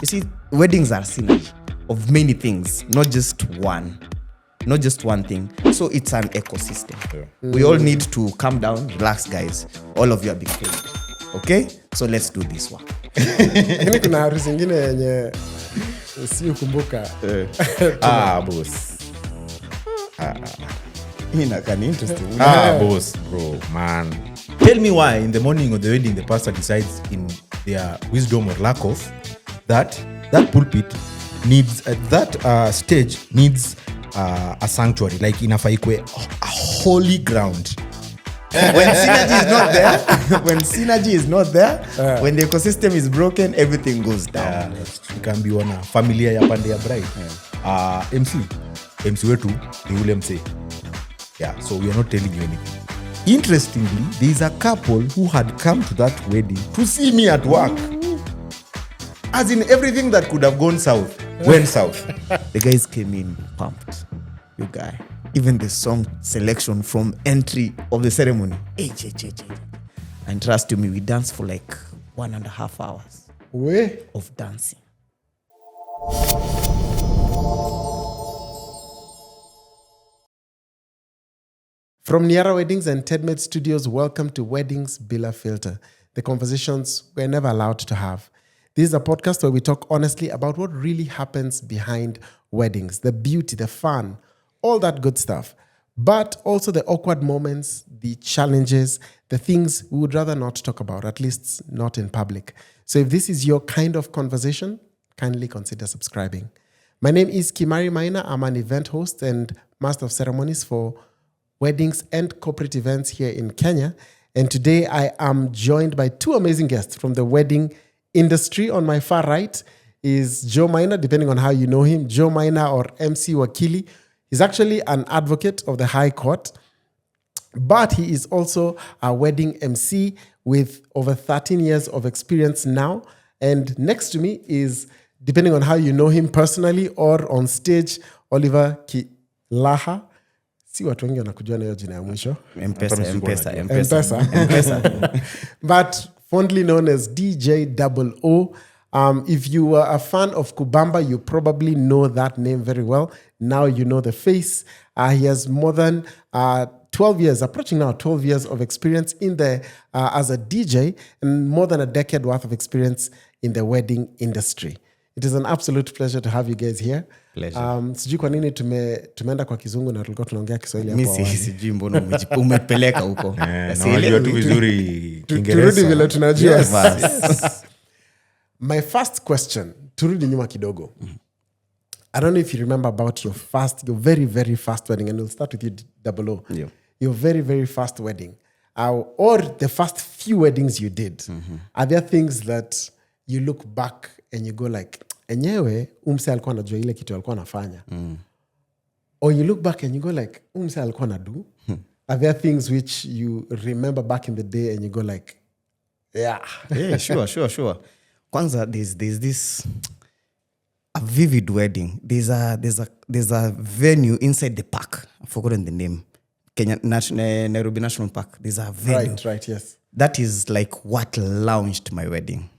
You see, weddings are synergy of many things, not just one thing. So it's an ecosystem. We all need to calm down, relax, guys. All of you are being paid. Okay? So let's do this one. Lakini kuna harusi zingine yenye si ukumbuka. Boss. Inakan interesting. Boss, bro, man. Tell me why in the morning of the wedding the pastor decides in their wisdom or lack of that pulpit needs that stage needs a sanctuary, like inafaa ikwe a holy ground. When synergy is not there, when the ecosystem is broken, everything goes down. It can be one familia ya pande ya bride. MC wetu ni ule mse. Yeah, so we are not telling you anything. Interestingly, there is a couple who had come to that wedding to see me at work. As in, everything that could have gone south went south. The guys came in pumped. You guy. Even the song selection from entry of the ceremony. And trust me, we danced for like 1.5 hours of dancing. From Niyara Weddings and TEDMED Studios, welcome to Weddings Bila Filter, the conversations we're never allowed to have. This is a podcast where we talk honestly about what really happens behind weddings, the beauty, the fun, all that good stuff, but also the awkward moments, the challenges, the things we would rather not talk about, at least not in public. So if this is your kind of conversation, kindly consider subscribing. My name is Kimari Maina. I'm an event host and master of ceremonies for weddings and corporate events here in Kenya. And today I am joined by two amazing guests from the wedding industry. On my far right is Joe Maina, depending on how you know him, Joe Maina or MC Wakili. He's actually an advocate of the High Court, but he is also a wedding MC with over 13 years of experience now. And next to me is, depending on how you know him personally or on stage, Oliver Kilaha. Si watu wengi wanakujua na hiyo jina ya mwisho. M-Pesa. But fondly known as Deejay Double O. If you were a fan of Kubamba, you probably know that name very well. Now you know the face. He has more than 12 years, approaching now 12 years of experience in the as a DJ and more than a decade worth of experience in the wedding industry. It is an absolute pleasure to have you guys here. Pleasure. Sijui kwa nini tumeenda kwa kizungu na tulikuwa tunaongea Kiswahili hapo. Mimi sijui mbona umepeleka huko. Unajua tu vizuri Kiingereza. Turudi vile tunajua. Yes. My first question, turudi nyuma kidogo. I don't know if you remember about your very, very first wedding, and we'll start with you, Double O. Yeah. Your very, very first wedding. Or the first few weddings you did. Are there things that you look back and you go like, enyewe, umse alikuwa anajua ile kitu alikuwa anafanya? Or you look back and you go like, umse alikuwa anadu? Are there things which you remember back in the day and you go like, yeah. Yeah, sure. Kwanza, there's this a vivid wedding. There's a venue inside the park. I've forgotten the name. Nairobi National Park. There's a venue. Right, yes. That is like what launched my wedding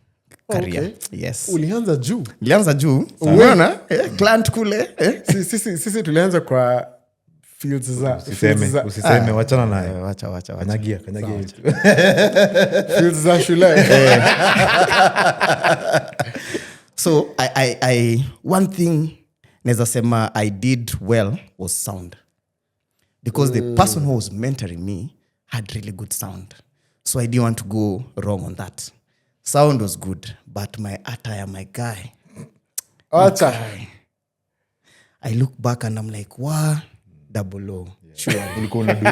career. Okay. Yes. Ulianza juu? Ulianza juu. Umeona? Client kule. Sisi tulianza kwa fields za usiseme wachana naye. Wacha. Kanyagia. Fields za shule. So I one thing naweza sema I did well was sound. Because the person who was mentoring me had really good sound. So I didn't want to go wrong on that. Sound was good, but my attire, my guy. I look back and I'm like, wow, Double O. Sure. Ulikuwa unadu.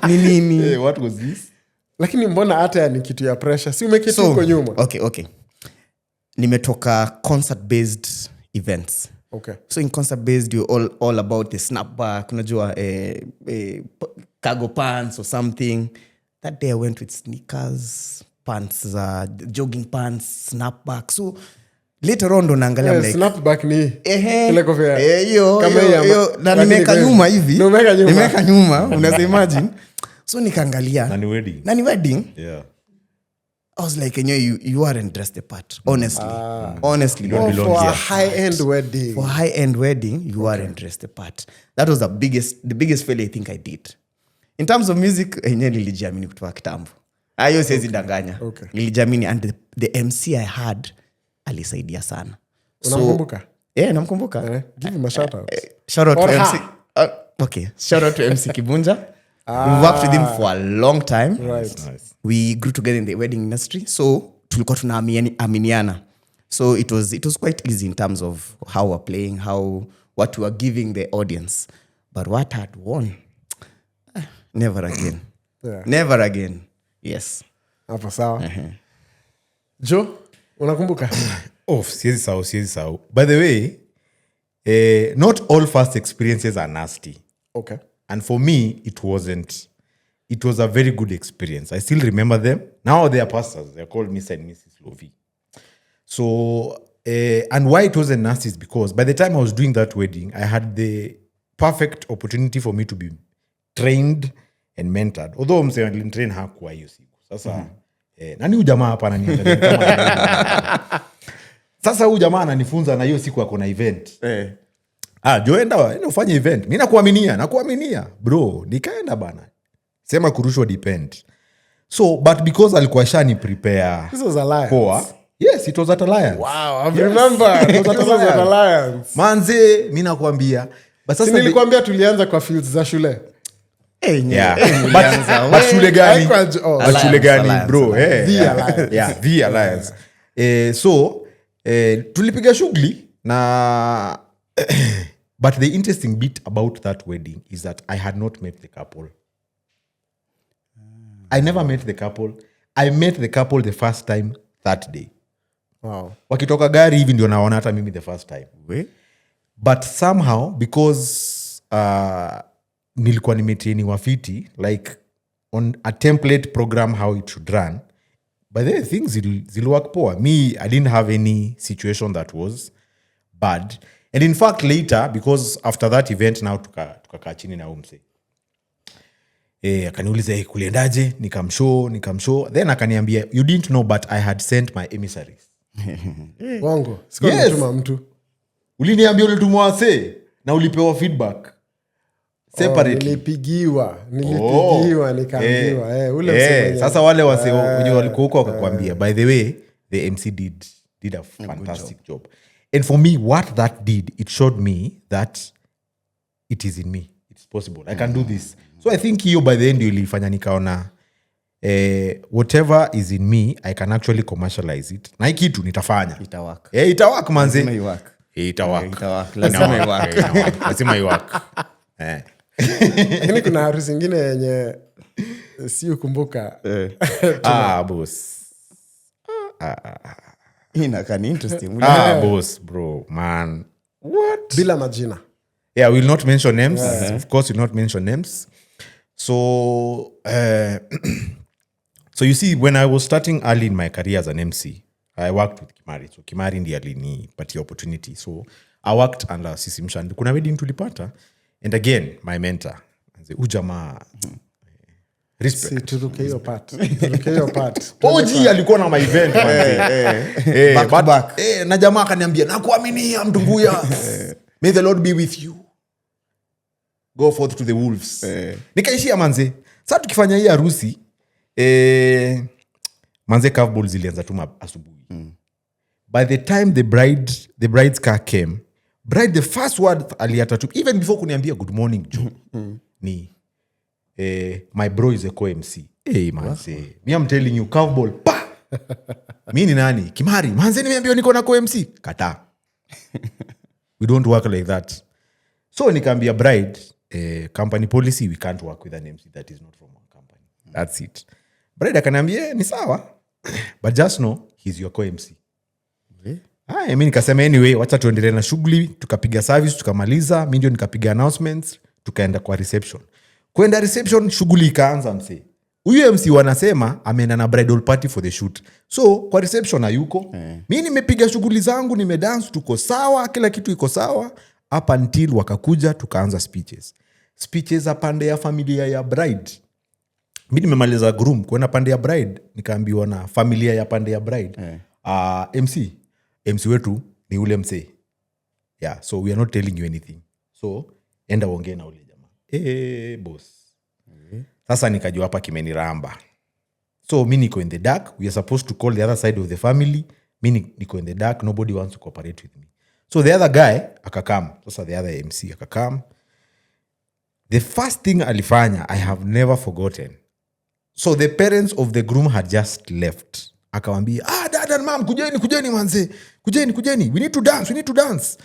Nini? What was this? Lakini mbona attire ni kitu ya pressure? Si umeketi huko nyuma. Okay. Nimetoka concert-based events. Okay. So in concert-based, you're all about the snapback, unajua, cargo pants or something. That day I went with sneakers, pants, jogging pants, snapback. So later on, ndo naangalia like snapback ni ile kofia. Hiyo na nimeka nyuma hivi. Nimeka nyuma, unaweza imagine. So nikaangalia. Nani wedding? Yeah. I was like, you aren't dressed the part. Honestly. Honestly. For a high-end wedding. For a high-end wedding, you aren't dressed the part. That was the biggest failure I think I did. In terms of music, nilijiamini kutoka kitambo. Ayo siwezi danganya. Nilijiamini, and the MC I had alisaidia sana. Unamkumbuka? Namkumbuka. Give him a shout out. Shout out to MC. Okay. Shout out to MC Kibunja. We worked with him for a long time. Right. Nice. We grew together in the wedding industry. So tulikuwa tunaaminiana. So it was quite easy in terms of how we're playing, what we were giving the audience. But what had won? Never again. Yeah. Never again. Yes. Hapo sawa. Joe, unakumbuka? Siezi sao. By the way, not all first experiences are nasty. Okay. And for me, it wasn't. It was a very good experience. I still remember them. Now they are pastors. They're called Mr. and Mrs. Lovi. So, and why it wasn't nasty is because by the time I was doing that wedding, I had the perfect opportunity for me to be trained and mentored. Although mse alintrain hakuwa hiyo siku. Sasa, nani huyu jamaa hapa ananiangalia kama sasa huyu jamaa ananifunza na hiyo siku akona event. Joe enda ufanye event. Mimi nakuaminia. Bro, nikaenda bana. Sema kurushwa depend. So, but because alikuwa shani prepare. This was alliance. Poa. Yes, it was at Alliance. Wow, I remember. It was at Alliance. Manze, mimi nakwambia. But sasa nilikwambia tulianza kwa fields za shule. But shule gani? But shule gani, bro? The Alliance. Yeah, the Alliance. So, tulipiga shughuli na but the interesting bit about that wedding is that I had not met the couple. I never met the couple. I met the couple the first time that day. Wow. Wakitoka gari hivi ndio naona hata mimi the first time. But somehow, because nilikuwa nimetrainiwa fiti, like on a template program how it should run, but then things zil work poa. Me, I didn't have any situation that was bad. And in fact, later, because after that event now tukakaa chini na umse. Akaniuliza kuliendaje, nikamshow. Then akaniambia, you didn't know but I had sent my emissaries. Wango. Sikuwa nimetuma mtu. Uliniambia ulitumwa wase na ulipewa feedback separately. Nilipigiwa nikaambiwa. Ule msemaji. Sasa wale wase wenye walikuwa huko wakakwambia, by the way, the MC did a fantastic job. And for me, what that did, it showed me that it is in me. It's possible. I can do this. So I think hiyo by the end ilifanya nikaona whatever is in me, I can actually commercialize it. Na kitu nitafanya. Itawak. Itawak manze. Itawak. Lazima iwak. Lakini kuna harusi nyingine yenye si ukumbuka. Boss. Inakani interesting. Boss, bro, man. What? Bila majina. Yeah, we'll not mention names. Of course, we'll not mention names. So, so you see, when I was starting early in my career as an MC, I worked with Kimari. So Kimari ndiye alinipatia opportunity. So I worked under Sisi Mshandi. Kuna wedding tulipata. And again, my mentor. Ujamaa. Respect. Turuke hiyo part. OG alikuwa na my event. Back. Na jamaa akaniambia, nakuaminia mtunguya. May the Lord be with you. Go forth to the wolves. Nikaishia manze. Sasa tukifanya hii harusi, manze curveball zilianza tu asubuhi. By the time the bride's car came, the first word aliata tu, even before kuniambia good morning Joe, ni my bro is a co-MC. Hey manze, me I'm telling you, curveball, pa! Mimi ni nani? Kimari, manze nimeambiwa niko na co-MC. Kata. We don't work like that. So nikaambia bride, company policy, we can't work with an MC that is not from our company. That's it. Bride akaniambia, ni sawa. But just know, he's your co-MC. Mimi nikasema anyway, wacha tuendelee na shughuli, tukapiga service, tukamaliza, mimi ndio nikapiga announcements, tukaenda kwa reception. Kwenda reception, shughuli ikaanza mse. Huyu MC wanasema ameenda na bridal party for the shoot. So kwa reception hayuko. Mimi nimepiga shughuli zangu, nimedance, tuko sawa, kila kitu iko sawa. Up until wakakuja tukaanza speeches. Speeches apande ya familia ya bride. mi nimemaliza groom kuenda pande ya bride, nikaambiwa na familia ya pande ya bride MC wetu ni ule msee. Yeah, so we are not telling you anything. So enda uongee na ule jamaa. Boss. Sasa nikajua hapa kimeniramba. So mi niko in the dark. We are supposed to call the other side of the family. Mi niko in the dark. Nobody wants to cooperate with me. So the other guy akakam. Sasa the other MC akakam. The first thing alifanya, I have never forgotten. So the parents of the groom had just left. Akawambia, dad and mom, kujeni manze. Kujeni. We need to dance. We need to dance.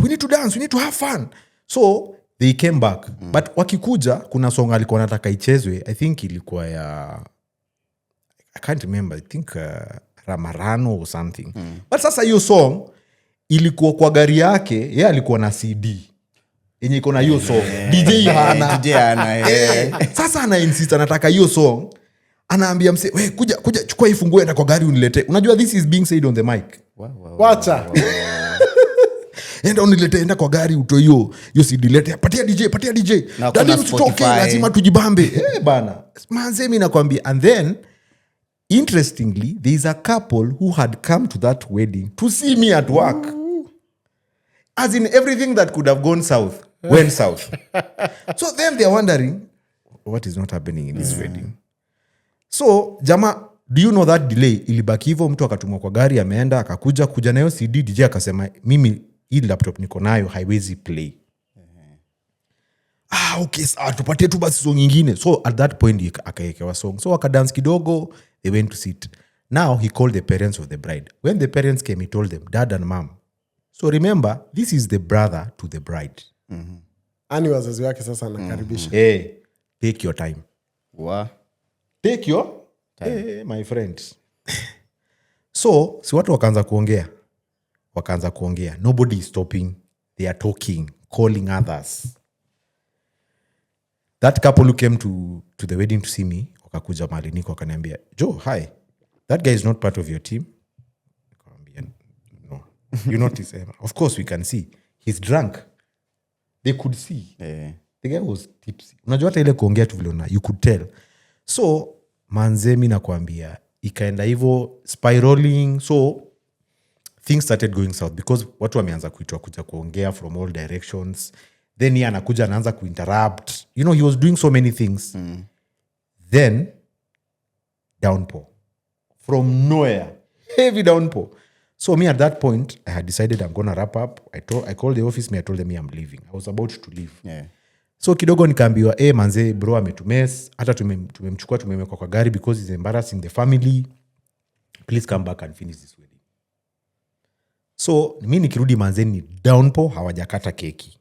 We need to have fun. So they came back. But wakikuja, kuna song alikuwa nataka ichezwe. I think ilikuwa ya... I can't remember. I think Ramarano or something. But sasa hiyo song, ilikuwa kwa gari yake, yeye alikuwa na CD. Yenye iko na hiyo song. DJ hana. Sasa ana insist anataka hiyo song. Anaambia mse, we kuja chukua hii funguo enda kwa gari unilete. Unajua this is being said on the mic. Wacha. Enda unilete, enda kwa gari uto hiyo CD lete. Patia DJ. Dadi mtutoke, lazima tujibambe. Bana. Manze mimi nakwambia. And then interestingly, there is a couple who had come to that wedding to see me at work. As in everything that could have gone south went south. So then they're wondering, what is not happening in this wedding? So, jama, do you know that delay? Ilibaki hivyo, mtu akatumwa kwa gari, ameenda, akakuja nayo CD, DJ akasema, mimi, hii laptop niko nayo, haiwezi play. Okay, tupatie tu basi song nyingine. So, at that point, akaekewa song. So, akadance kidogo, they went to sit. Now, he called the parents of the bride. When the parents came, he told them, dad and mom. So, remember, this is the brother to the bride. Ani wazazi wake sasa anakaribisha. Take your time. Take your time. My friends. So, si watu wakaanza kuongea. Nobody is stopping. They are talking, calling others. That couple who came to the wedding to see me, wakakuja mahali niko wakaniambia, Joe, hi. That guy is not part of your team. No. You notice? Of course we can see. He's drunk. They could see. The guy was tipsy. Unajua hata ile kuongea tu vile you could tell. So, manze mimi nakwambia, ikaenda hivyo spiraling. So, things started going south because watu wameanza kuitwa kuja kuongea from all directions. Then yeye anakuja anaanza kuinterrupt. You know, he was doing so many things. Then, downpour. From nowhere. Heavy downpour. So me at that point, I had decided I'm going to wrap up. I called the office, I told them I'm leaving. I was about to leave. So kidogo nikaambiwa, manze bro ametumes, hata tumemchukua tumemweka kwa gari because he's embarrassing the family. Please come back and finish this wedding. So mimi nikirudi manze ni downpour, hawajakata keki.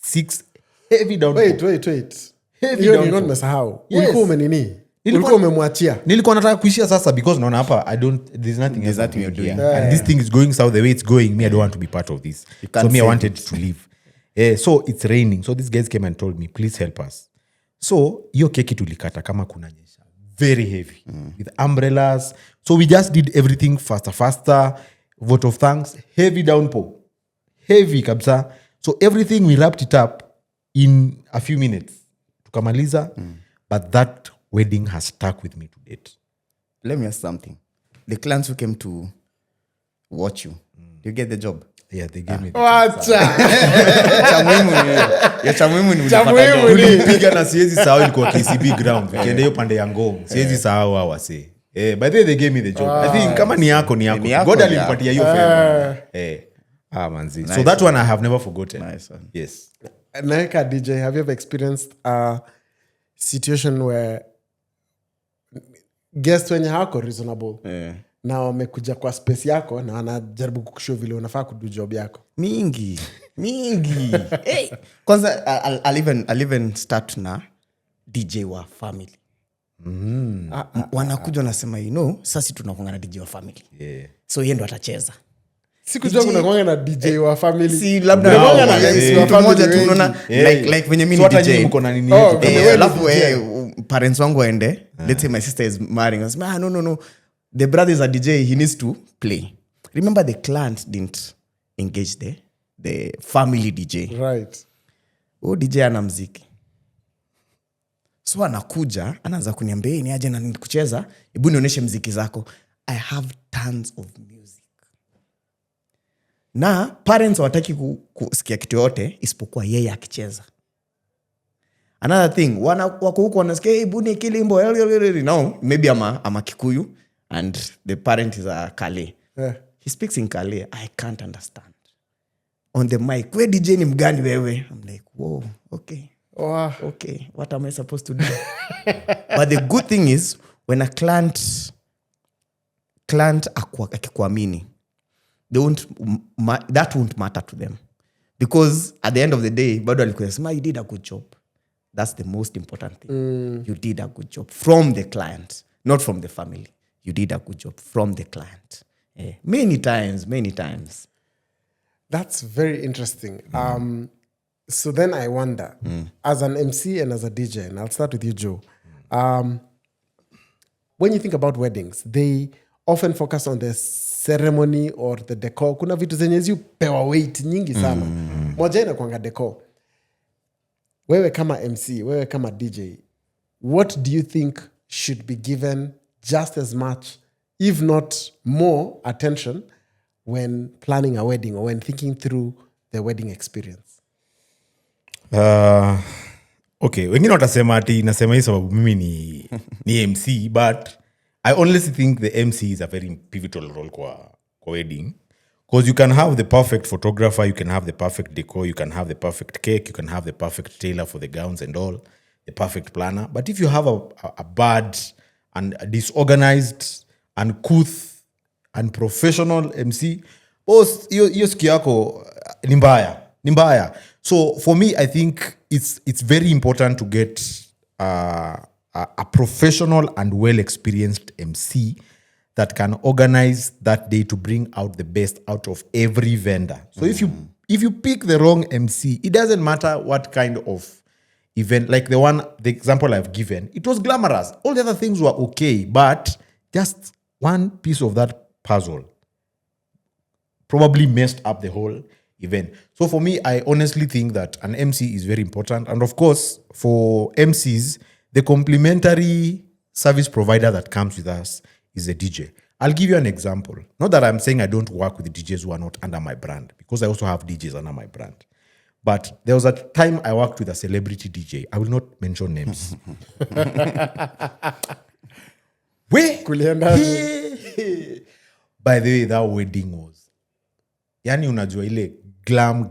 6 heavy downpour. Wait. Heavy Hiyo downpour. ni umesahau. Yes. Ulikuwa umenini? Ulikuwa umemwachia. Nilikuwa nataka kuishia sasa because naona hapa there's nothing you're doing. And this thing is going south the way it's going. Me, I don't want to be part of this. So me, I wanted to leave. So it's raining. So these guys came and told me, please help us. So hiyo keki tulikata kama kuna nyesha. Very heavy. With umbrellas. So we just did everything faster. Vote of thanks. Heavy downpour. Heavy kabisa. So everything we wrapped it up in a few minutes. Tukamaliza. But that wedding has stuck with me to date. Let me ask something. The clients who came to watch you, you get the job? Yeah, they gave me. Wacha. Chamuimu ni piga na siwezi sahau ilikuwa KCB ground. Kiende hiyo pande ya Ngong. Siwezi sahau hawa wase. By the way they gave me the job. I think kama ni yako. God alimpatia hiyo favor. Manzi. So that one I have never forgotten. Nice one. Yes. Naika DJ, have you ever experienced a situation where guest wenye hako reasonable na wamekuja kwa space yako na wanajaribu kukushow vile unafaa kudu job yako? Mingi. Hey. Kwanza I'll even start na DJ wa family. Wanakuja wanasema, sasa tunakuanga na DJ wa family. So yeye ndo atacheza. Sikujua kuna kuanga na DJ wa family. Si labda kuanga na mtu mmoja tu unaona like venye mimi ni DJ. So mko na nini? Alafu parents wangu waende. Let's say my sister is marrying. I say, no. The brother is a DJ, he needs to play. Remember the client didn't engage the family DJ. Right. DJ ana mziki. So anakuja anaanza kuniambia ni aje na kucheza, hebu nionyeshe muziki zako. I have tons of music. Na parents hawataki kusikia kitu yote isipokuwa yeye akicheza. Another thing, wako huko wanasikia hebu ni kilimbo. No, maybe I'm a Kikuyu and the parent is a Kale. Yeah. He speaks in Kale. I can't understand. On the mic, we DJ ni mgani wewe? I'm like, whoa, okay. Wow. Okay, what am I supposed to do? But the good thing is, when a client akikuamini, that won't matter to them. Because at the end of the day, bado alikuwa sema, you did a good job. That's the most important thing. You did a good job from the client, not from the family. You did a good job from the client. Many times. That's very interesting. So then I wonder, as an MC and as a DJ, and I'll start with you, Joe. When you think about weddings, they often focus on the ceremony or the decor. Kuna vitu zenye ziupewa weight nyingi sana. Moja inakuanga decor. Wewe kama MC, wewe kama DJ, what do you think should be given just as much, if not more, attention when planning a wedding or when thinking through the wedding experience? Okay, wengine watasema ati nasema hii sababu mimi ni MC, but I honestly think the MC is a very pivotal role kwa wedding, because you can have the perfect photographer, you can have the perfect decor, you can have the perfect cake, you can have the perfect tailor for the gowns and all, the perfect planner, but if you have a bad and a disorganized, uncouth, unprofessional MC, hiyo siku yako ni mbaya. So for me, I think it's very important to get a professional and well-experienced MC that can organize that day to bring out the best out of every vendor. So if you pick the wrong MC, it doesn't matter what kind of event. Like the example I've given, it was glamorous. All the other things were okay, but just one piece of that puzzle probably messed up the whole event. So for me, I honestly think that an MC is very important. And of course, for MCs, the complementary service provider that comes with us is a DJ. I'll give you an example. Not that I'm saying I don't work with the DJs who are not under my brand, because I also have DJs under my brand. But there was a time I worked with a celebrity DJ. I will not mention names. By the way, that wedding was, yani unajua ile glam.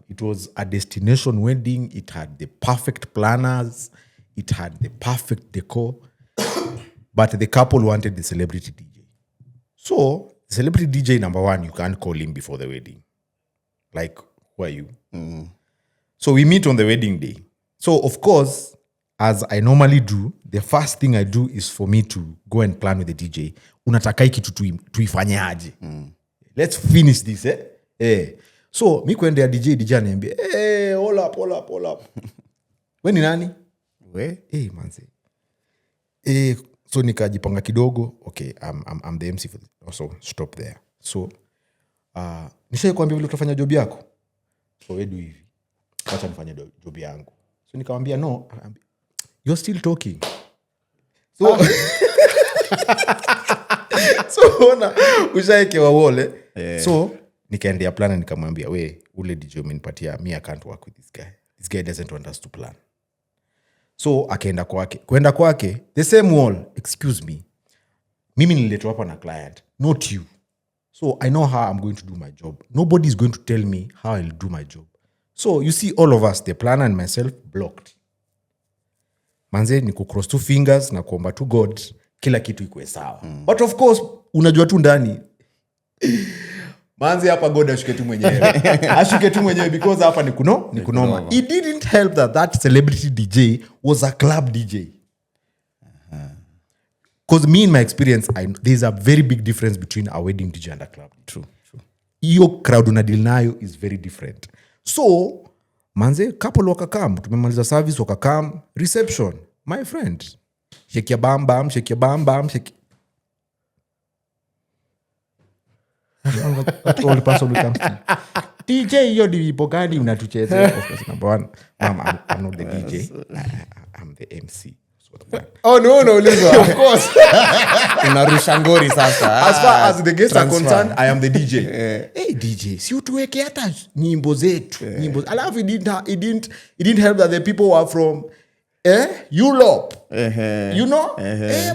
It was a destination wedding. It had the perfect planners. It had the perfect decor. But the couple wanted the celebrity DJ. So, the celebrity DJ, number one, you can't call him before the wedding. Like, who are you? So, we meet on the wedding day. So, of course, as I normally do, the first thing I do is for me to go and plan with the DJ. Unatakai kitu tuifanye aje. Let's finish this, So, mi kuendea DJ aniambia, hold up. We ni nani? We? Manze. So nikajipanga kidogo. Okay, I'm the MC for this. Also, stop there. So, nishaye kuambia vile utafanya job yako. So, we do hivi. Wacha nifanye job yangu. So, nikamwambia, no, you're still talking. So, ushaekewa wole. So, nikaendea plan, nikamwambia, we, ule DJ umenipatia, me I can't work with this guy. This guy doesn't want us to plan. So, akaenda kwake. Kwenda kwake, the same wall, excuse me. Mimi niletwa hapa na client, not you. So, I know how I'm going to do my job. Nobody is going to tell me how I'll do my job. So, you see all of us, the planner and myself, blocked. Manze, niku cross two fingers, na kuomba to God, kila kitu ikuwe sawa. But of course, unajua tu ndani, manze hapa God ashuke tu mwenyewe. Because hapa ni kunoma. It didn't help that celebrity DJ was a club DJ. Because me, in my experience, there's a very big difference between a wedding DJ and a club. True. Iyo crowd unadili nayo is very different. So, manze, couple wakakam, tumemaliza service wakakam, reception, my friend, shake your bam bam, shake. That's all the person who comes to. DJ hiyo ni wimbo gani unatuchezea? Of course, number one, I'm not the DJ. I'm the MC. Oh no, unaulizwa. Of course. Unarusha ngori sasa. As far as the guests are concerned, I am the DJ. Hey DJ, si utuweke hata nyimbo zetu. Nyimbo. Alafu it didn't help that the people were from Europe. You know?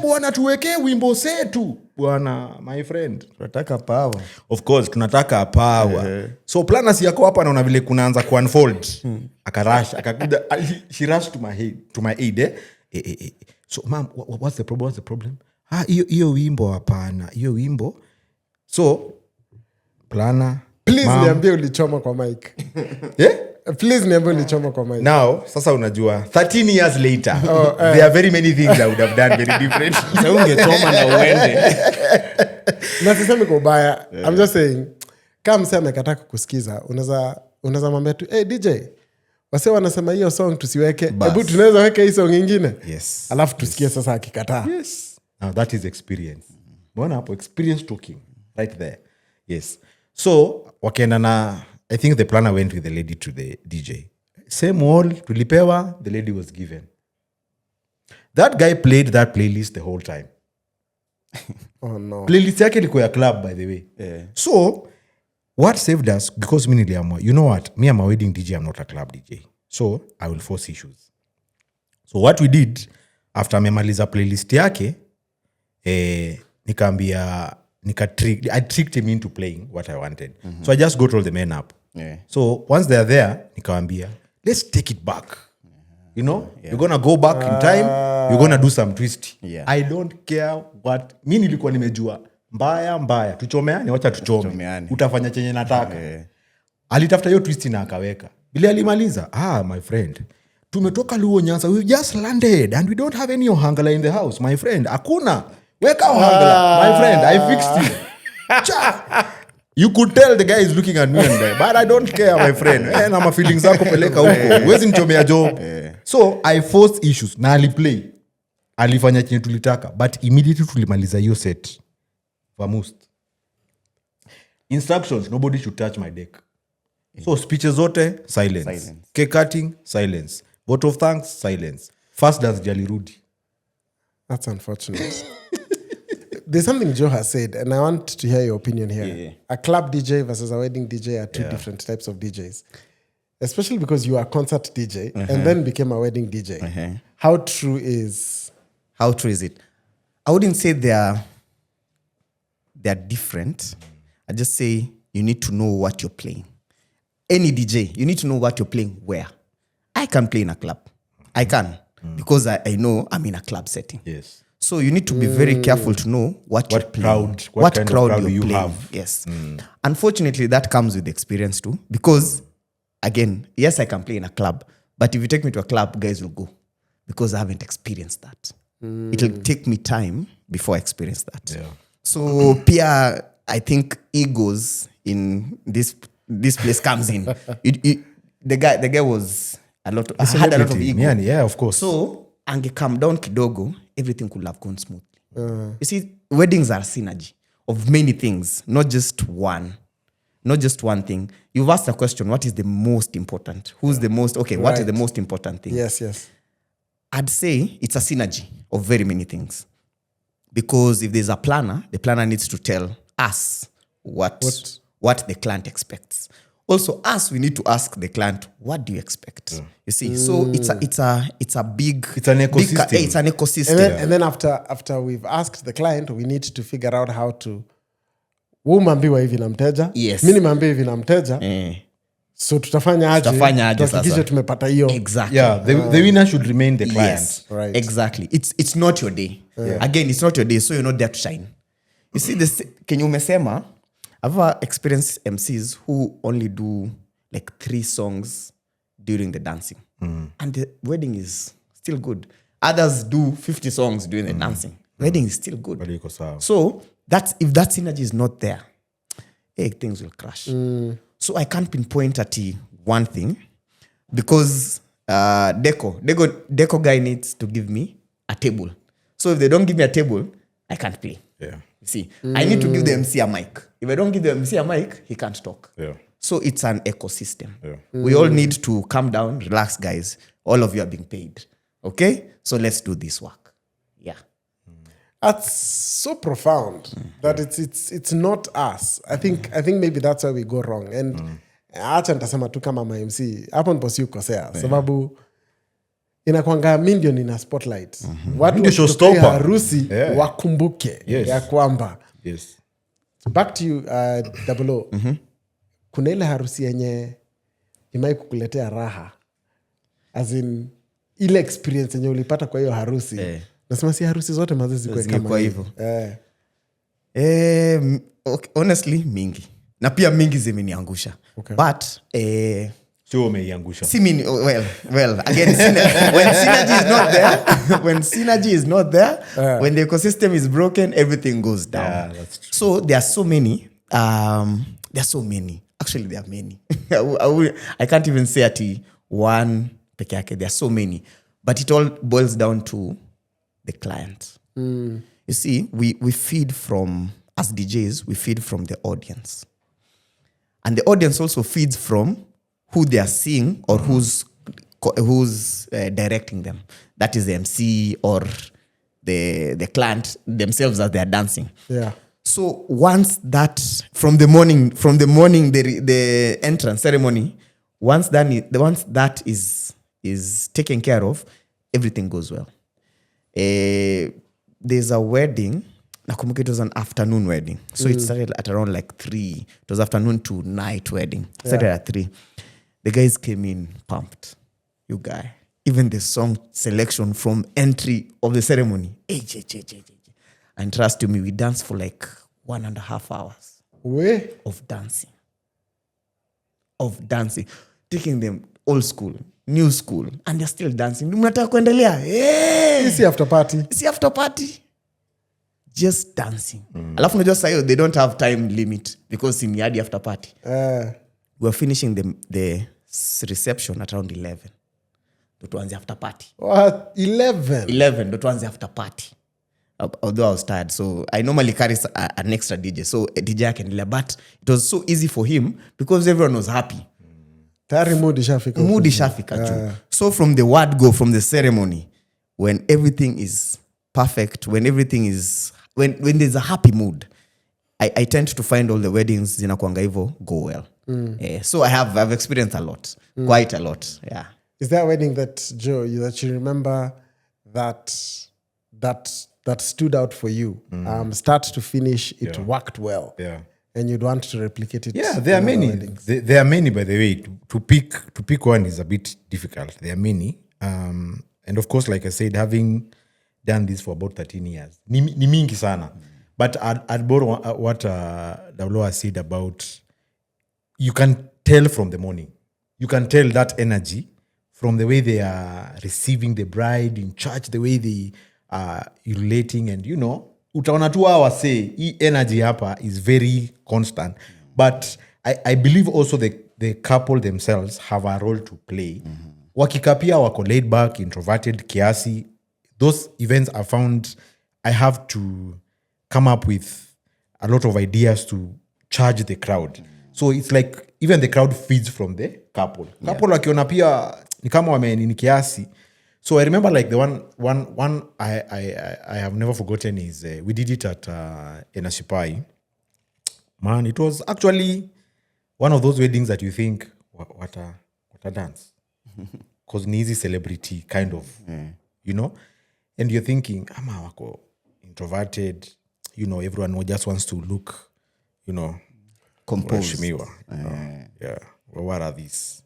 Bwana tuweke wimbo zetu. Bwana, my friend. Tunataka power. Of course, tunataka power. So planners yako hapa naona vile kunaanza ku unfold. Akarash, akakuja, she rushed to my aid. So ma'am, what's the problem? Hiyo wimbo hapana. Hiyo wimbo. So planner, please niambie ulichoma kwa mic. Please niambie ulichoma kwa mic. Now, sasa unajua 13 years later, there are very many things I would have done very different. Sasa ungechoma na uende. Na sisemi kwa ubaya. I'm just saying, kama msema amekataa kukusikiza, unaweza mwambia tu, "Hey DJ, wase wanasema hiyo song tusiweke. Hebu tunaweza weka hii song nyingine." Yes. Alafu tusikie sasa akikataa. Yes. Now that is experience. Mbona hapo experience talking right there. Yes. So, wakaenda na I think the planner went with the lady to the DJ. Same wall, tulipewa, the lady was given. That guy played that playlist the whole time. Oh no. Playlist yake ilikuwa ya club, by the way. So, what saved us, because me niliamua, you know what, me I'm a wedding DJ, I'm not a club DJ. So, I will force issues. So, what we did, after memaliza playlist yake, I tricked him into playing what I wanted. So, I just got all the men up. So, once they're there, nikawambia, let's take it back. You know, you're going to go back in time, you're going to do some twist. I don't care what, mi nilikuwa nimejua, mbaya, tuchomeane, wacha tuchome. Utafanya chenye nataka. Alitafuta hiyo twist na akaweka. Bila alimaliza, my friend, tumetoka Luo Nyanza, we just landed and we don't have any ohangala in the house, my friend. Hakuna. Weka ohangala, my friend, I fixed it. You could tell the guy is looking at me and like, but I don't care, my friend. Na ma feelings zako peleka huko. Wezi nichomea job. So I forced issues. Na aliplay. Alifanya chenye tulitaka. But immediately tulimaliza hiyo set. Vamused. Instructions, nobody should touch my deck. So speeches zote, silence. Cake cutting, silence. Vote of thanks, silence. First dance, Jalirudi. That's unfortunate. There's something Joe has said, and I want to hear your opinion here. A club DJ versus a wedding DJ are two different types of DJs. Especially because you are a concert DJ and then became a wedding DJ. How true is it? I wouldn't say they're different. I just say you need to know what you're playing. Any DJ, you need to know what you're playing where. I can play in a club. I can. Because I know I'm in a club setting. Yes. So you need to be very careful to know what crowd you have. Yes. Unfortunately, that comes with experience too. Because, again, yes, I can play in a club. But if you take me to a club, guys will go. Because I haven't experienced that. It'll take me time before I experience that. Yeah. So, Pia, I think egos in this place comes in. The guy was had a lot of ego. Yeah, of course. So, ange come down kidogo, everything could have gone smoothly. You see, weddings are synergy of many things, not just one thing. You've asked a question, what is the most important? Who's the most, okay, what is the most important thing? Yes. I'd say it's a synergy of very many things. Because if there's a planner, the planner needs to tell us what the client expects. Also, we need to ask the client, what do you expect? You see, so it's an ecosystem. It's an ecosystem. And then after we've asked the client, we need to figure out how to. Umambiwa hivi na mteja. Yes. Mimi nimeambiwa hivi na mteja. So tutafanya aje sasa. Tumepata hiyo. Exactly. Yeah, the winner should remain the client. Yes, right. Exactly. It's not your day. Again, it's not your day, so you're not there to shine. You see, Kenyan umesema, I've experienced MCs who only do like 3 songs during the dancing. And the wedding is still good. Others do 50 songs during the dancing. Wedding is still good. So if that synergy is not there, things will crash. So I can't pinpoint at one thing because Deco guy needs to give me a table. So if they don't give me a table, I can't play. Yeah. See, I need to give the MC a mic. If I don't give the MC a mic, he can't talk. Yeah. So it's an ecosystem. Yeah. We all need to calm down, relax, guys. All of you are being paid. Okay? So let's do this work. Yeah. That's so profound that it's not us. I think maybe that's where we go wrong. And acha nitasema tu kama MC hapo ndipo si ukosea sababu inakwanga million ina spotlight. Watu wa harusi wakumbuke ya kwamba. Yes. Back to you Double O. Kuna ile harusi yenye imai kukuletea raha. As in ile experience yenye ulipata kwa hiyo harusi. Nasema si harusi zote mazizi kwa hivyo. Honestly mingi. Na pia mingi zimeniangusha. Okay. But So umeiangusha. Well, again, when synergy is not there, when the ecosystem is broken, everything goes down. Yeah, that's true. So there are so many. Actually, there are many. I can't even say ati one peke yake. There are so many. But it all boils down to the client. You see, we feed from, as DJs, we feed from the audience. And the audience also feeds from who they are seeing or who's directing them. That is the MC or the client themselves as they are dancing. Yeah. So once that, from the morning, the entrance ceremony, once that is taken care of, everything goes well. There's a wedding. Nakumbuka it was an afternoon wedding. So it started at around like 3. It was afternoon to night wedding. It started at 3. The guys came in pumped. You guy. Even the song selection from entry of the ceremony. And trust me, we danced for like 1.5 hours. Of dancing. Taking them old school, new school. And they're still dancing. Mnataka kuendelea? See after party. Just dancing. Alafu unajua sayo, they don't have time limit because in yadi after party. We're finishing the reception at around 11. Ndo tuanze after party. What? 11? 11 ndo tuanze after party. Although I was tired, so I normally carry an extra DJ. So a DJ I can delay, but it was so easy for him because everyone was happy. Tayari mood ishafika. So from the word go, from the ceremony, when everything is perfect, when everything is when there's a happy mood, I tend to find all the weddings zinakuanga hivyo go well. So I've experienced a lot, quite a lot. Yeah. Is there a wedding that Joe that you remember that stood out for you? Start to finish, it worked well. Yeah. And you'd want to replicate it. Yeah, there are many. There are many, by the way. To pick one is a bit difficult. There are many. And of course, like I said, having done this for about 13 years, ni mingi sana. But I'd borrow what Double O has said about, you can tell from the morning. You can tell that energy from the way they are receiving the bride in church, the way they are relating, and utaona tu hawa say, hii energy hapa is very constant. But I believe also the couple themselves have a role to play. Wakikapia wako laid back, introverted, kiasi. Those events I found I have to come up with a lot of ideas to charge the crowd. So it's like even the crowd feeds from the couple. Couple wakiona pia ni kama wamenini kiasi. So I remember like the one I have never forgotten is we did it at Enashipai. Man, it was actually one of those weddings that you think, what a dance. Because ni easy celebrity kind of, and you're thinking, ama wako introverted, everyone just wants to look, composed. Yeah. Well, what are these?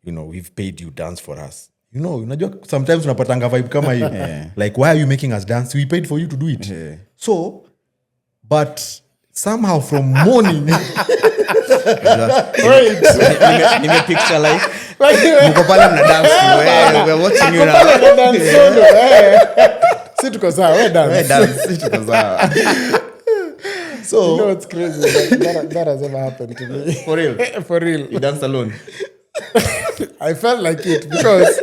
We've paid you, dance for us. Unajua sometimes unapatanga vibe kama hiyo. Like, why are you making us dance? We paid for you to do it. So, but somehow from morning nime picture like mko pale mna dance we're watching you now. Si tuko sawa, we dance. Si tuko sawa. So it's crazy that has ever happened to me. For real. You dance alone. I felt like it because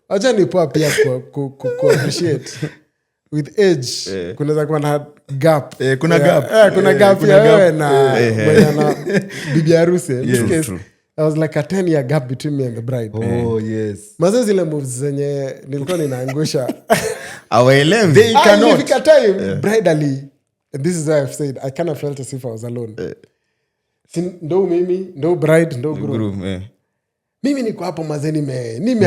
acha ni poa pia ku appreciate with age kunaweza kuwa na gap. Kuna gap. Kuna gap kuna ya gap. wewe na mwenye na bibi harusi. In this case, true. I was like a 10-year gap between me and the bride. Oh, yes. Mazo zile moves zenye nilikuwa ninaangusha. Awaelewi. They cannot. Ilifika time bridally, and this is why I've said I kind of felt as if I was alone. Ndo mimi, ndo bride, ndo groom. Groom, Mimi niko hapo mazeni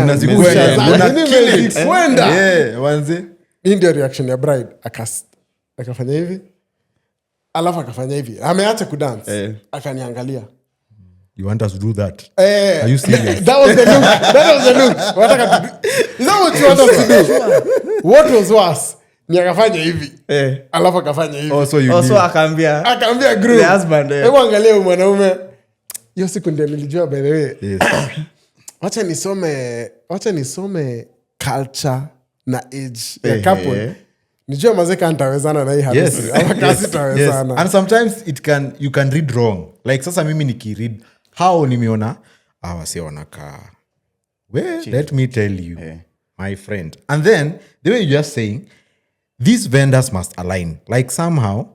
Unazikuenda. nimekwenda. Yeah, wanze. Hii ndio reaction ya bride. Akafanya hivi. Alafu akafanya hivi. Ameacha kudance. Akaniangalia. You want us to do that? Are you serious? That was the look. Wataka to do. Is that what you want us to do? What was worse? Ni akafanya hivi. Alafu akafanya hivi. Also, you Also knew. Akaambia groom. The husband, Hebu angalia huyu mwanaume. Hiyo siku ndio nilijua by the way. Yes. Wacha nisome culture na age ya couple. Nijua mazeka nitawezana na hii harusi. Yes. Ama kasi tawezana. And sometimes you can read wrong. Like sasa mimi nikiread how nimeona wase wanakaa. Well, let me tell you, my friend. And then the way you're just saying, these vendors must align. Like somehow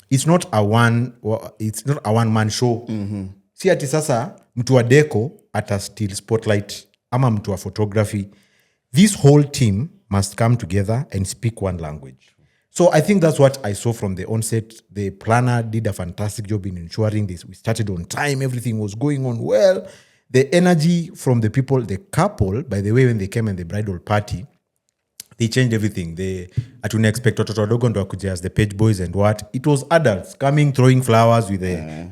it's not a one man show. Si ati sasa mtu wa deco ata still spotlight ama mtu wa photography. This whole team must come together and speak one language. So I think that's what I saw from the onset. The planner did a fantastic job in ensuring this. We started on time. Everything was going on well. The energy from the people, the couple, by the way, when they came in the bridal party, they changed everything. They atuna expect watoto wadogo ndo wakuja as the page boys and what. It was adults coming, throwing flowers with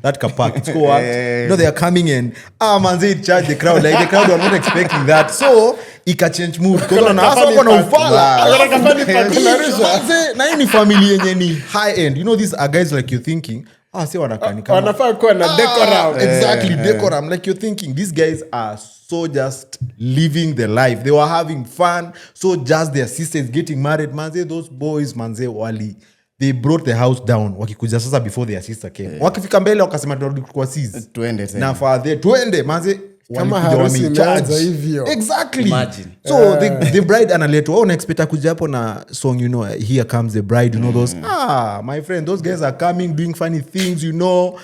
that kapak. It's cool. They are coming and manze it charge the crowd. Like the crowd were not expecting that. So ika change mood. Because na hasa wako na ufala. Na hii ni family yenye ni high end. You know these are guys like you're thinking, si wanakani kama. Wanafaa kuwa na decorum. Exactly, decorum. Like you're thinking, these guys are so just living their life. They were having fun. So just their sisters getting married. Manze, those boys, manze, wali. They brought the house down. Wakikuja sasa before their sister came. Wakifika mbele wakasema turudi kwa sis. Tuende. Tuende, manze. Kama harusi imeanza hivyo. Exactly. Imagine. So the bride analetwa unaexpect kuja hapo na song, you know, here comes the bride, you know those. My friend, those guys are coming doing funny things, you know.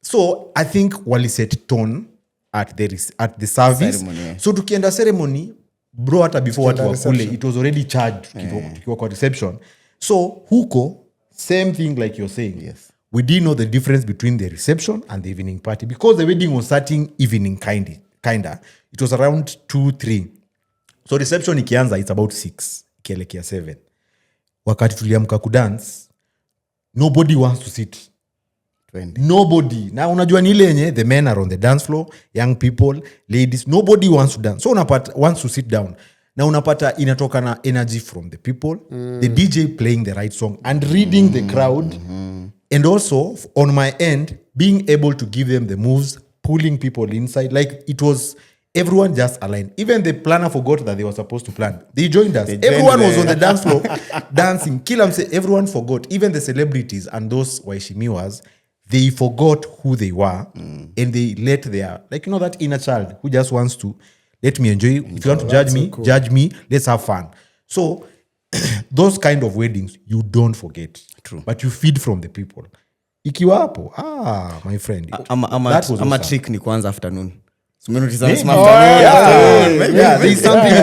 So I think wali set tone at the service. Ceremony. So tukienda ceremony, bro, hata before watu wakule, it was already charged tukiwa kwa reception. So huko same thing like you're saying. Yes. We didn't know the difference between the reception and the evening party because the wedding was starting evening kinda. It was around 2-3. So reception ikianza, it's about 6 ikielekea 7. Wakati tuliamka kudance, nobody wants to sit. Nobody. Na unajua ni ile yenye the men are on the dance floor, young people, ladies, nobody wants to dance. So unapata wants to sit down. Na unapata inatoka na energy from the people, the DJ playing the right song and reading the crowd. And also, on my end, being able to give them the moves, pulling people inside. Like, it was everyone just aligned. Even the planner forgot that they were supposed to plan. They joined us. Everyone was on the dance floor dancing. Everyone forgot. Even the celebrities and those Waishimiwas, they forgot who they were. And they let their, like, you know, that inner child who just wants to, let me enjoy. If you want to judge me, cool. Judge me. Let's have fun. So, those kind of weddings, you don't forget. True. But you feed from the people. Ikiwa hapo, my friend. Ama trick ni kwanza afternoon. So there's something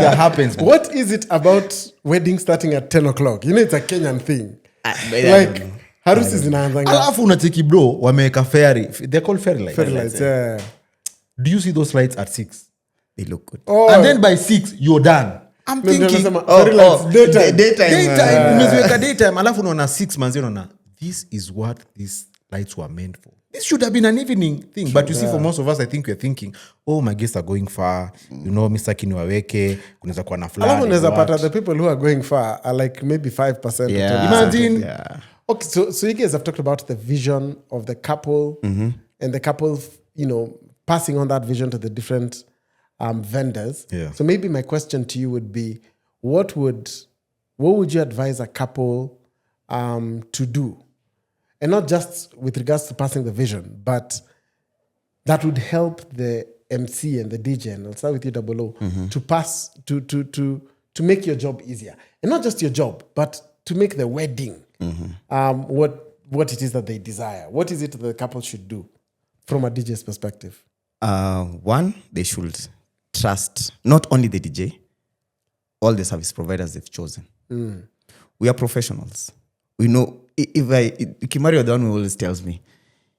that happens. What is it about wedding starting at 10 o'clock? You know, it's a Kenyan thing. Like, harusi zinaanzanga. Alafu unacheki bro, wameweka fairy. They're called fairy lights. Fairy lights, yeah. Do you see those lights at 6? They look good. Oh. And then by 6, you're done. I'm thinking, daytime. Umeziweka daytime. Alafu unaona 6 manzi unaona, this is what these lights were meant for. This should have been an evening thing. But you see, for most of us, I think we're thinking, oh, my guests are going far. You know, Mr. Kiniwaweke, kunaweza kuwa na fulani. Alafu unaweza pata the people who are going far are like maybe 5%. Yeah. Imagine. Yeah. Okay, so you guys have talked about the vision of the couple and the couple, you know, passing on that vision to the different vendors. Yeah. So maybe my question to you would be, what would you advise a couple to do? And not just with regards to passing the vision, but that would help the MC and the DJ, and I'll start with you, Double O, to pass, to make your job easier. And not just your job, but to make the wedding what it is that they desire? What is it that the couple should do from a DJ's perspective? One, they should trust not only the DJ, all the service providers they've chosen. We are professionals. We know Kimario, the one who always tells me,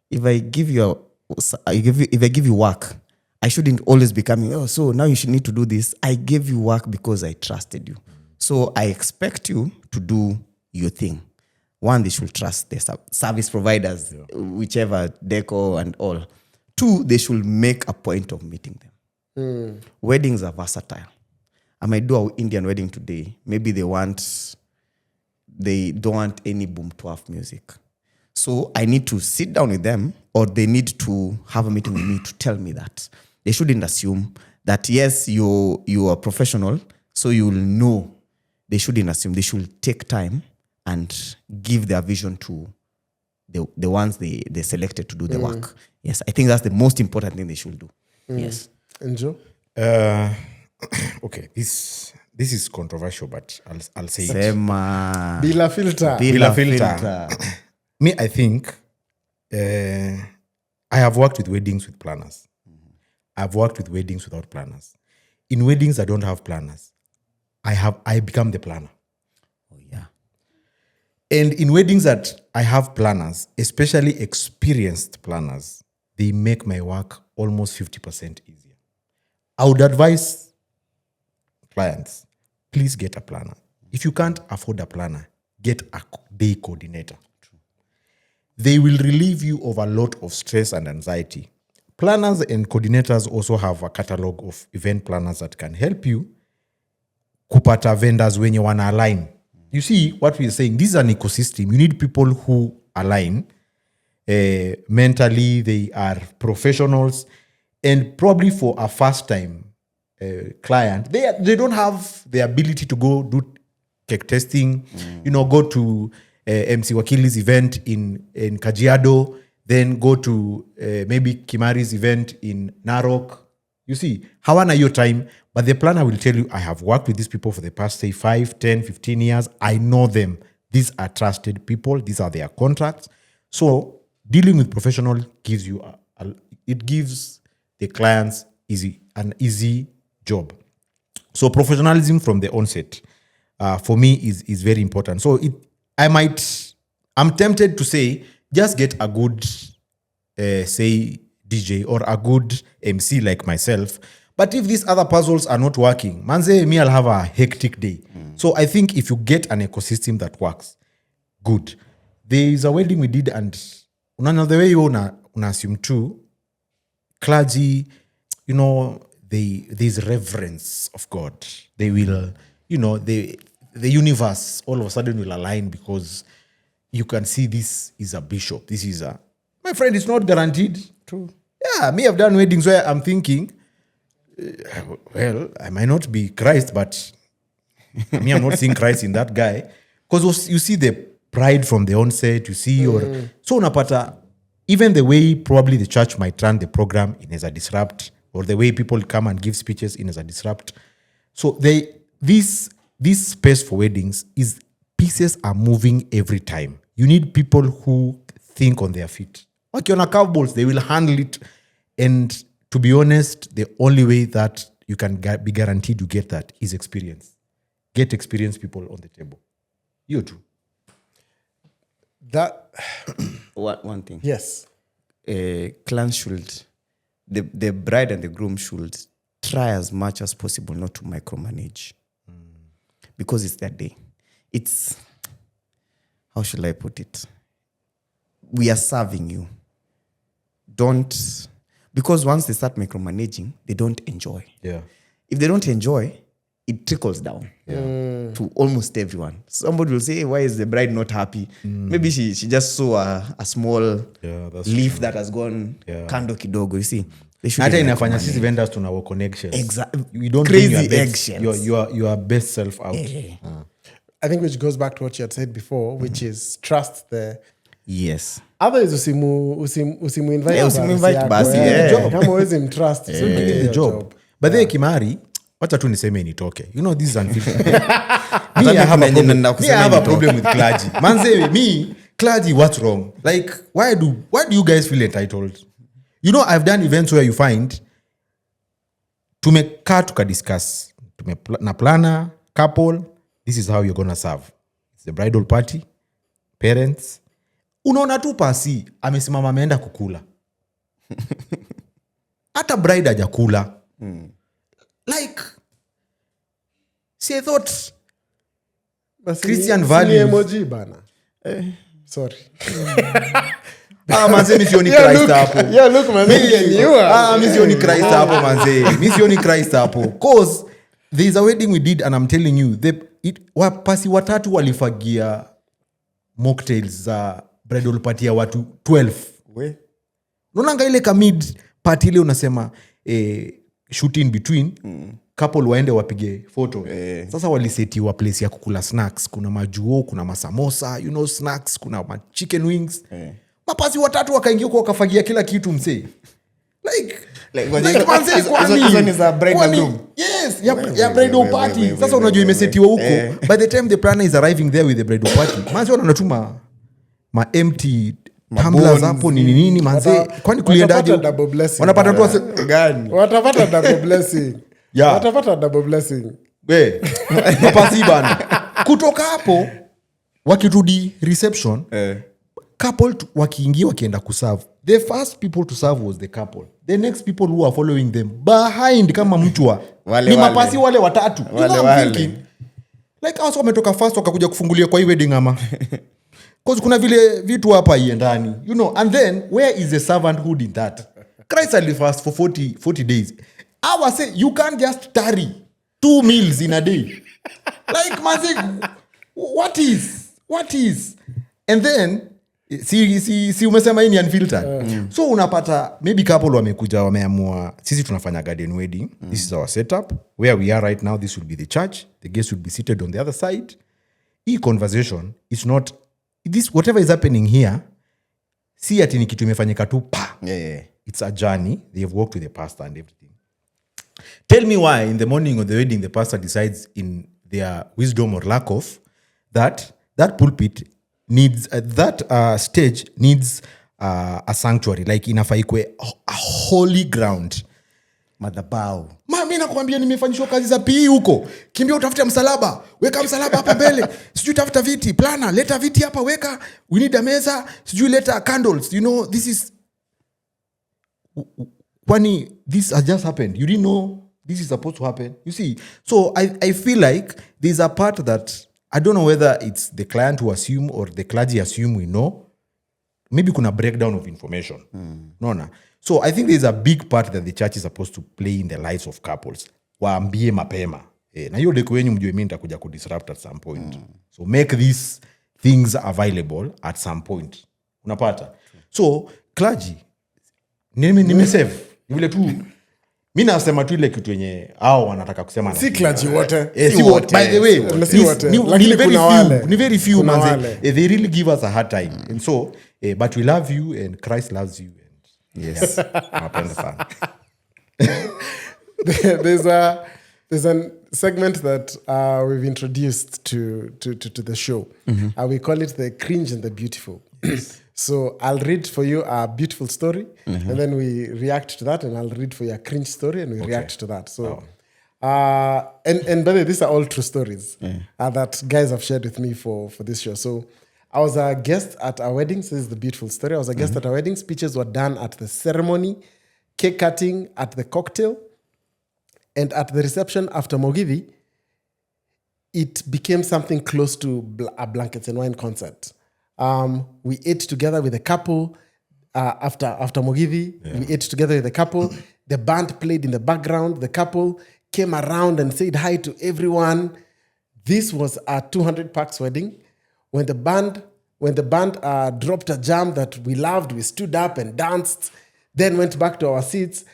if I give you work, I shouldn't always be coming, so now you should need to do this. I gave you work because I trusted you. So I expect you to do your thing. One, they should trust the service providers, whichever, deco and all. Two, they should make a point of meeting them. Weddings are versatile. I might do an Indian wedding today. Maybe they don't want any boom to have music. So I need to sit down with them, or they need to have a meeting with me to tell me that. They shouldn't assume that, yes, you are professional, so you'll know. They shouldn't assume. They should take time and give their vision to the ones they selected to do the work. Yes, I think that's the most important thing they should do. Yes. And Joe? Okay, this is controversial, but I'll say it. Sema. Bila Filter. Bila Filter. Me, I think I have worked with weddings with planners. I've worked with weddings without planners. In weddings, I don't have planners. I become the planner. Oh, yeah. And in weddings that I have planners, especially experienced planners, they make my work almost 50% easier. I would advise clients, please get a planner. If you can't afford a planner, get a day coordinator. True. They will relieve you of a lot of stress and anxiety. Planners and coordinators also have a catalog of event planners that can help you kupata vendors when you want to align. You see what we're saying, this is an ecosystem. You need people who align mentally, they are professionals, and probably for a first-time client, they don't have the ability to go do cake testing, go to MC Wakili's event in Kajiado, then go to maybe Kimari's event in Narok. You see, hawana your time, but the planner will tell you, I have worked with these people for the past, say, 5, 10, 15 years. I know them. These are trusted people. These are their contracts. So dealing with professional gives you, it gives the clients an easy job. So professionalism from the onset, for me, is very important. So I'm tempted to say, just get a good, say, DJ or a good MC like myself. But if these other puzzles are not working, manze, me, I'll have a hectic day. So I think if you get an ecosystem that works, good. There is a wedding we did, and the way you assume too, clergy, there's reverence of God. They will, the universe all of a sudden will align because you can see this is a bishop. This is my friend, it's not guaranteed. True. Yeah, me, I've done weddings where I'm thinking, well, I might not be Christ, but me, I'm not seeing Christ in that guy. Because you see the pride from the onset, you see so unapata, even the way probably the church might run the program in as a disrupt, or the way people come and give speeches in as a disrupt. So this space for weddings is, pieces are moving every time. You need people who think on their feet. Okay, on a curveballs, they will handle it. And to be honest, the only way that you can be guaranteed to get that is experience. Get experienced people on the table. You too. That One thing. yes. Clans should, the bride and the groom should try as much as possible not to micromanage. Because it's their day. It's, how should I put it? We are serving you. Because once they start micromanaging, they don't enjoy. Yeah. If they don't enjoy, it trickles down to almost everyone. Somebody will say, hey, why is the bride not happy? Maybe she just saw a small leaf that has gone kando kidogo. You see, they should. Hata inafanya sisi vendors tuna our connections. Exactly. You don't Crazy bring your eggshells. your best self out. I think which goes back to what you had said before, which is trust the. Yes. Otherwise, usimu invite usimu invite basi, kama uwezi mtrust, The job. But then Kimari, wacha tu niseme nitoke. You know, this is unfiltered. me, I have a problem with clergy. Manze, me, clergy, what's wrong? Like, why do you guys feel entitled? You know, I've done events where you find tumekaa tukadiscuss. Na planner, couple, this is how you're gonna serve. It's the bridal party, parents. Unaona tu pasi, amesimama ameenda kukula. Hata bride hajakula. Like, see, I thought Christian values. Emoji bana. Sorry. Manze, misioni Christ hapo. Yeah, look manze. Misioni Christ hapo manze. Misioni Christ hapo. Cause there is a wedding we did and I'm telling you, wapasi watatu walifagia mocktails za bridal party ya watu 12. Unaona ile kamid party ile unasema shoot in between couple waende wapige photo. Sasa walisetiwa place ya kukula snacks, kuna majuo, kuna masamosa, you know, snacks, kuna chicken wings. Mapasi watatu wakaingia kwa wakafagia kila kitu msee. Like manze kwani za bridal room. Yes, ya bridal party. Sasa unajua imesetiwa huko. By the time the planner is arriving there with the bridal party, manze wanatuma empty tumblers hapo nini manze. Kwani kuliendaje? Wanapata tu gani? Watapata double blessing. Yeah. Watapata double blessing. Mapasi bana. Kutoka hapo wakirudi reception, couple wakiingia wakienda kuserve. The first people to serve was the couple. The next people who are following them behind kama mtu ni mapasi wale watatu. Wale. Like also wametoka first wakakuja kufungulia kwa hii wedding ama. Cause kuna vile vitu hapa iendani. You know, and then where is the servanthood in that? Christ only fast for 40 days. I was say you can't just tarry 2 meals in a day. Like man, what is? And then si umesema hii ni unfiltered. So unapata maybe couple wamekuja wameamua sisi tunafanya garden wedding. This is our setup. Where we are right now, this will be the church. The guests will be seated on the other side. Hii conversation is not this whatever is happening here. Si ati ni kitu imefanyika tu pa. It's a journey. They have worked with the pastor and everything. Tell me why in the morning of the wedding the pastor decides in their wisdom or lack of that pulpit needs that stage needs a sanctuary, like inafaa ikwe a holy ground, madhabahu. Mimi nakwambia nimefanyishwa kazi za PE huko. Kimbia utafuta msalaba, weka msalaba hapa mbele. Sijui tafuta viti, plana, leta viti hapa weka. We need a meza, sijui leta candles. You know, this is kwani this has just happened. You didn't know this is supposed to happen. You see, so I feel like there's a part that I don't know whether it's the client who assume or the clergy assume we know. Maybe kuna breakdown of information. No. So I think there's a big part that the church is supposed to play in the lives of couples. Waambie mapema. Na hiyo deko wenyu mjue mimi nitakuja kudisrupt at some point. So make these things available at some point. Unapata? So clergy nimesave. Vile tu mimi nasema tu ile kitu yenye hao wanataka kusema si clergy wote. Si wote. By the way, ni very few manze. They really give us a hard time. And so but we love you and Christ loves you and yes. Napenda sana. There's a segment that we've introduced to the show. We call it the cringe and the beautiful. So I'll read for you a beautiful story, and then we react to that, and I'll read for you a cringe story, and we react to that. So, and by the way, these are all true stories that guys have shared with me for this show. So I was a guest at a wedding. So this is the beautiful story. I was a guest at a wedding. Speeches were done at the ceremony, cake cutting at the cocktail, and at the reception after Mogithi, it became something close to a blankets and wine concert. We ate together with the couple after Mogithi. Yeah. We ate together with the couple. The band played in the background. The couple came around and said hi to everyone. This was a 200 pax wedding. When the band dropped a jam that we loved, we stood up and danced, then went back to our seats.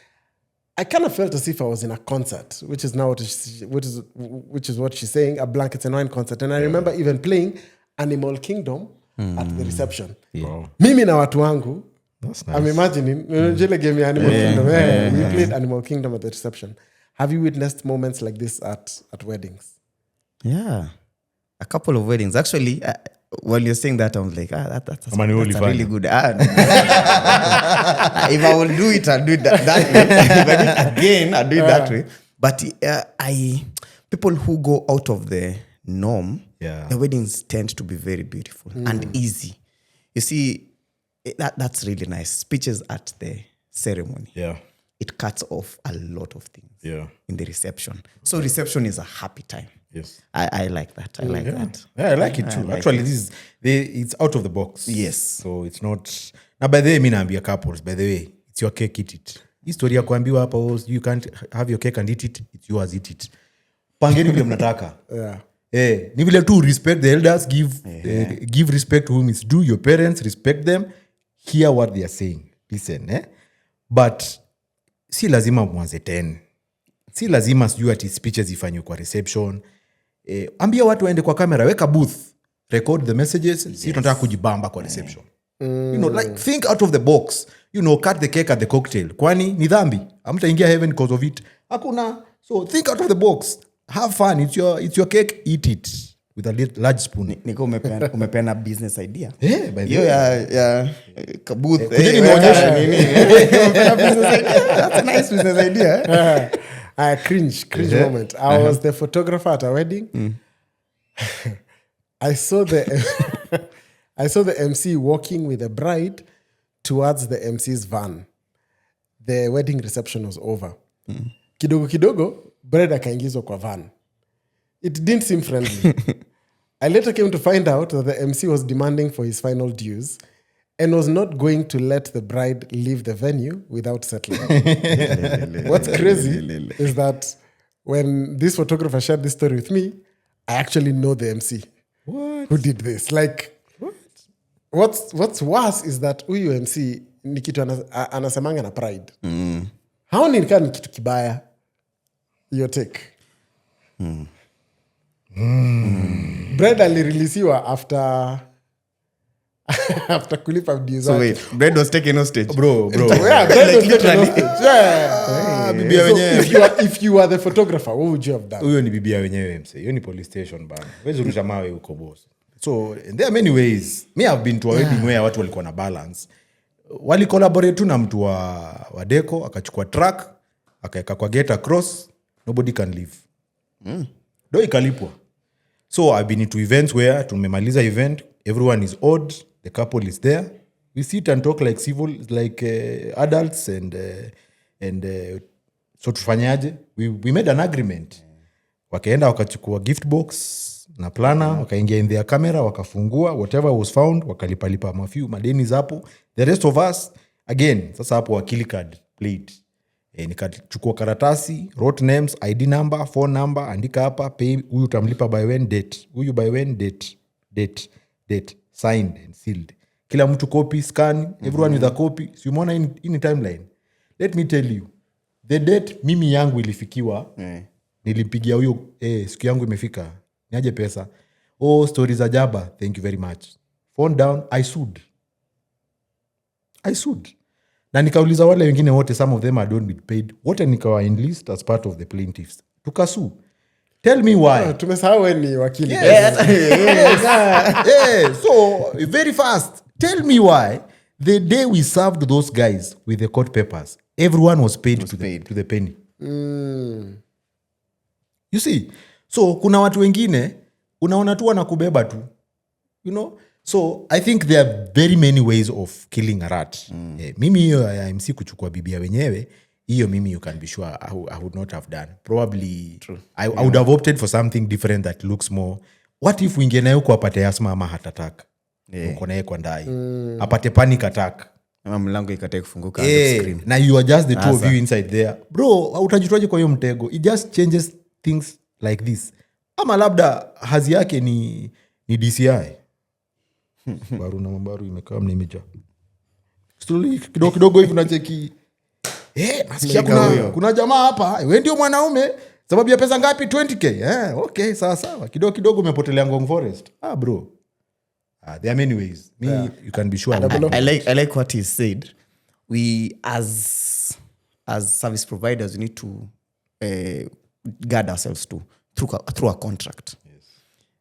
I kind of felt as if I was in a concert, which is now which is what she's saying, a blankets and wine concert. And I remember even playing Animal Kingdom at the reception. Wow. Mimi na watu wangu. That's nice. I'm imagining jile game ya Animal Kingdom. We played Animal Kingdom at the reception. Have you witnessed moments like this at weddings? Yeah, a couple of weddings. Actually, while you're saying that, I was like, that's a really good ad. If I will do it, I'll do it that way. If I do it again, I'll do it that way. But people who go out of the norm, the weddings tend to be very beautiful and easy. You see, that's really nice. Speeches at the ceremony. Yeah. It cuts off a lot of things in the reception. So reception is a happy time. Yes. I like that. I like that. Yeah, I like it too. Actually, it's out of the box. Yes. So it's not... Now, by the way, I mean, couples, by the way, it's your cake, eat it. History ya kuambiwa hapa, you can't have your cake and eat it, it's yours, eat it. Pangeni vile mnataka. Ni vile tu respect the elders, give respect to whom it's due, your parents, respect them, hear what they are saying. Listen, But si lazima mwanze 10. Si lazima sijui ati speeches ifanywe kwa reception. Ambia watu waende kwa kamera, weka booth, record the messages, si tunataka kujibamba kwa reception. You know, like think out of the box. You know, cut the cake at the cocktail. Kwani ni dhambi? Hamtaingia heaven because of it. Hakuna. So think out of the box. Have fun. It's your cake. Eat it with a large spoon. Niko umepeana business idea. By the Yo way. ya kabuth. Kujeni nionyeshe. Umepeana business idea. That's a nice business idea. Cringe moment. I was the photographer at a wedding. I saw the MC walking with the bride towards the MC's van. The wedding reception was over. Kidogo, bride akaingizwa kwa van. It didn't seem friendly. I later came to find out that the MC was demanding for his final dues and was not going to let the bride leave the venue without settling. What's crazy is that when this photographer shared this story with me, I actually know the MC who did this. Like, what's worse is that huyu MC ni kitu anasemanga na pride. Haoni nikaa ni kitu kibaya. Your take. Brad alireleasiwa after kulipa dues. So wait, Brad was taken hostage. Bro. Yeah, Brad was taken hostage. Bibia So wenyewe. if you were the photographer, what would you have done? Huyo ni bibia wenyewe mse. Hiyo ni police station bana. Wezi rusha mawe huko boss. So there are many ways. Me have been to a wedding where watu walikuwa na balance. Wali collaborate tu na mtu wa deco, akachukua truck, akaeka kwa gate across, nobody can leave. Do ikalipwa. So I've been to events where tumemaliza event, everyone is odd, the couple is there. We sit and talk like civil, like adults and so tufanyaje? We made an agreement. Wakaenda wakachukua gift box na plana, wakaingia in their camera, wakafungua whatever was found, wakalipalipa mafiu madeni zapo. The rest of us again, sasa hapo Wakili card played. Nikachukua karatasi, wrote names, ID number, phone number, andika hapa, pay, huyu utamlipa by when, date. Huyu by when, date, signed and sealed. Kila mtu copy, scan, everyone with a copy. So umeona in timeline. Let me tell you, the date mimi yangu ilifikiwa, nilimpigia huyo, siku yangu imefika, niaje pesa. Stories za jaba, thank you very much. Phone down, I sued. Na nikauliza wale wengine wote, some of them are don't be paid. Wote nikawa enlist as part of the plaintiffs. Tukasu. Tell me why. Tumesahau ni wakili. So very fast. Tell me why the day we served those guys with the court papers, everyone was paid to the penny. You see? So kuna watu wengine unaona tu wanakubeba tu. You know? So I think there are very many ways of killing a rat. Mimi hiyo ya MC kuchukua bibia wenyewe, hiyo mimi you can be sure I would not have done. Probably I would have opted for something different that looks more. What if wingie nayo kwa apate asma ama heart attack? Uko naye kwa ndai. Apate panic attack. Ama mlango ikatae kufunguka na you are just the two of you inside there. Bro, utajitoaje kwa hiyo mtego? It just changes things like this. Ama labda hazi yake ni DCI. Baru na mabaru imekaa mnimeja. Slowly kidogo hivi unacheki. Nasikia kuna jamaa hapa, wewe ndio mwanaume, sababu ya pesa ngapi? 20k. Okay, sawa. Kidogo umepotelea Ngong Forest. Bro. There are many ways. You can be sure. I like what he said. We as service providers, we need to guard ourselves to through a contract.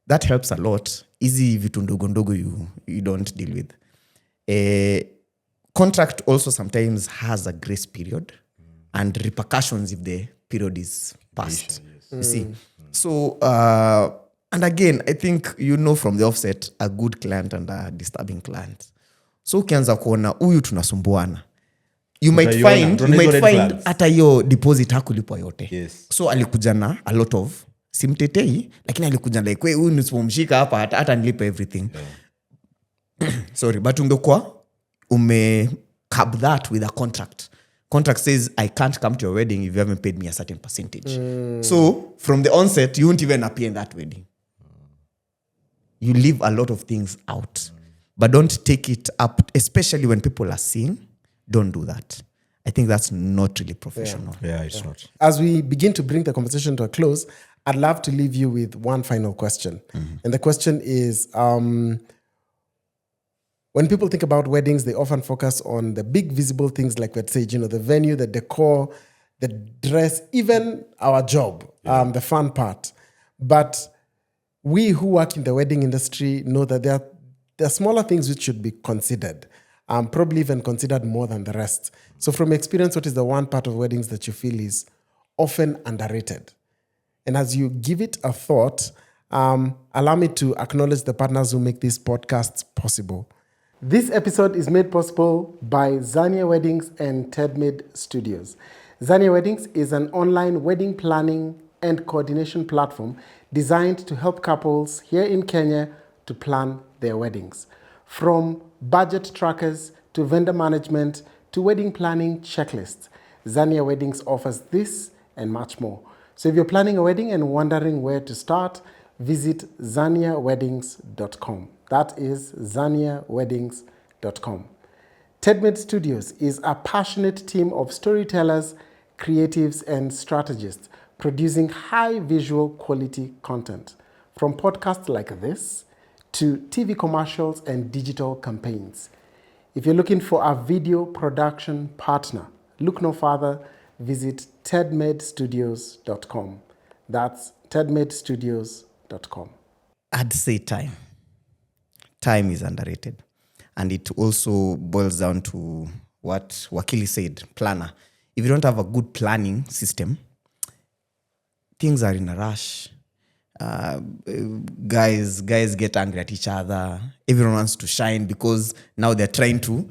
That helps a lot. Easy vitu ndogo you don't deal with. Contract also sometimes has a grace period and repercussions if the period is passed. You see. So and again, I think from the offset a good client and a disturbing client. So ukianza kuona huyu tunasumbuana, you might find hata hiyo deposit hakulipwa yote. Yes. So alikuja na a lot of simtetei, lakini alikuja like huyu nisipomshika hapa hata nilipe everything. Sorry, but ungekuwa cap that with a contract. Contract says I can't come to your wedding if you haven't paid me a certain percentage. So from the onset, you won't even appear in that wedding. You leave a lot of things out. But don't take it up, especially when people are seeing. Don't do that. I think that's not really professional. Yeah, it's not. As we begin to bring the conversation to a close, I'd love to leave you with one final question. And the question is, when people think about weddings, they often focus on the big visible things like let's say, the venue, the decor, the dress, even our job, the fun part. But we who work in the wedding industry know that there are smaller things which should be considered, probably even considered more than the rest. So from experience, what is the one part of weddings that you feel is often underrated? And as you give it a thought, allow me to acknowledge the partners who make these podcasts possible. This episode is made possible by Zania Weddings and TEDMID Studios. Zania Weddings is an online wedding planning and coordination platform designed to help couples here in Kenya to plan their weddings. From budget trackers to vendor management to wedding planning checklists, Zania Weddings offers this and much more. So if you're planning a wedding and wondering where to start, visit zaniaweddings.com. That is zaniaweddings.com. TEDMID Studios is a passionate team of storytellers, creatives, and strategists producing high visual quality content. From podcasts like this to TV commercials and digital campaigns. If you're looking for a video production partner, look no further, visit tedmedstudios.com. That's tedmedstudios.com. I'd say time. Time is underrated. And it also boils down to what Wakili said, planner. If you don't have a good planning system, things are in a rush. Guys get angry at each other. Everyone wants to shine because now they're trying to.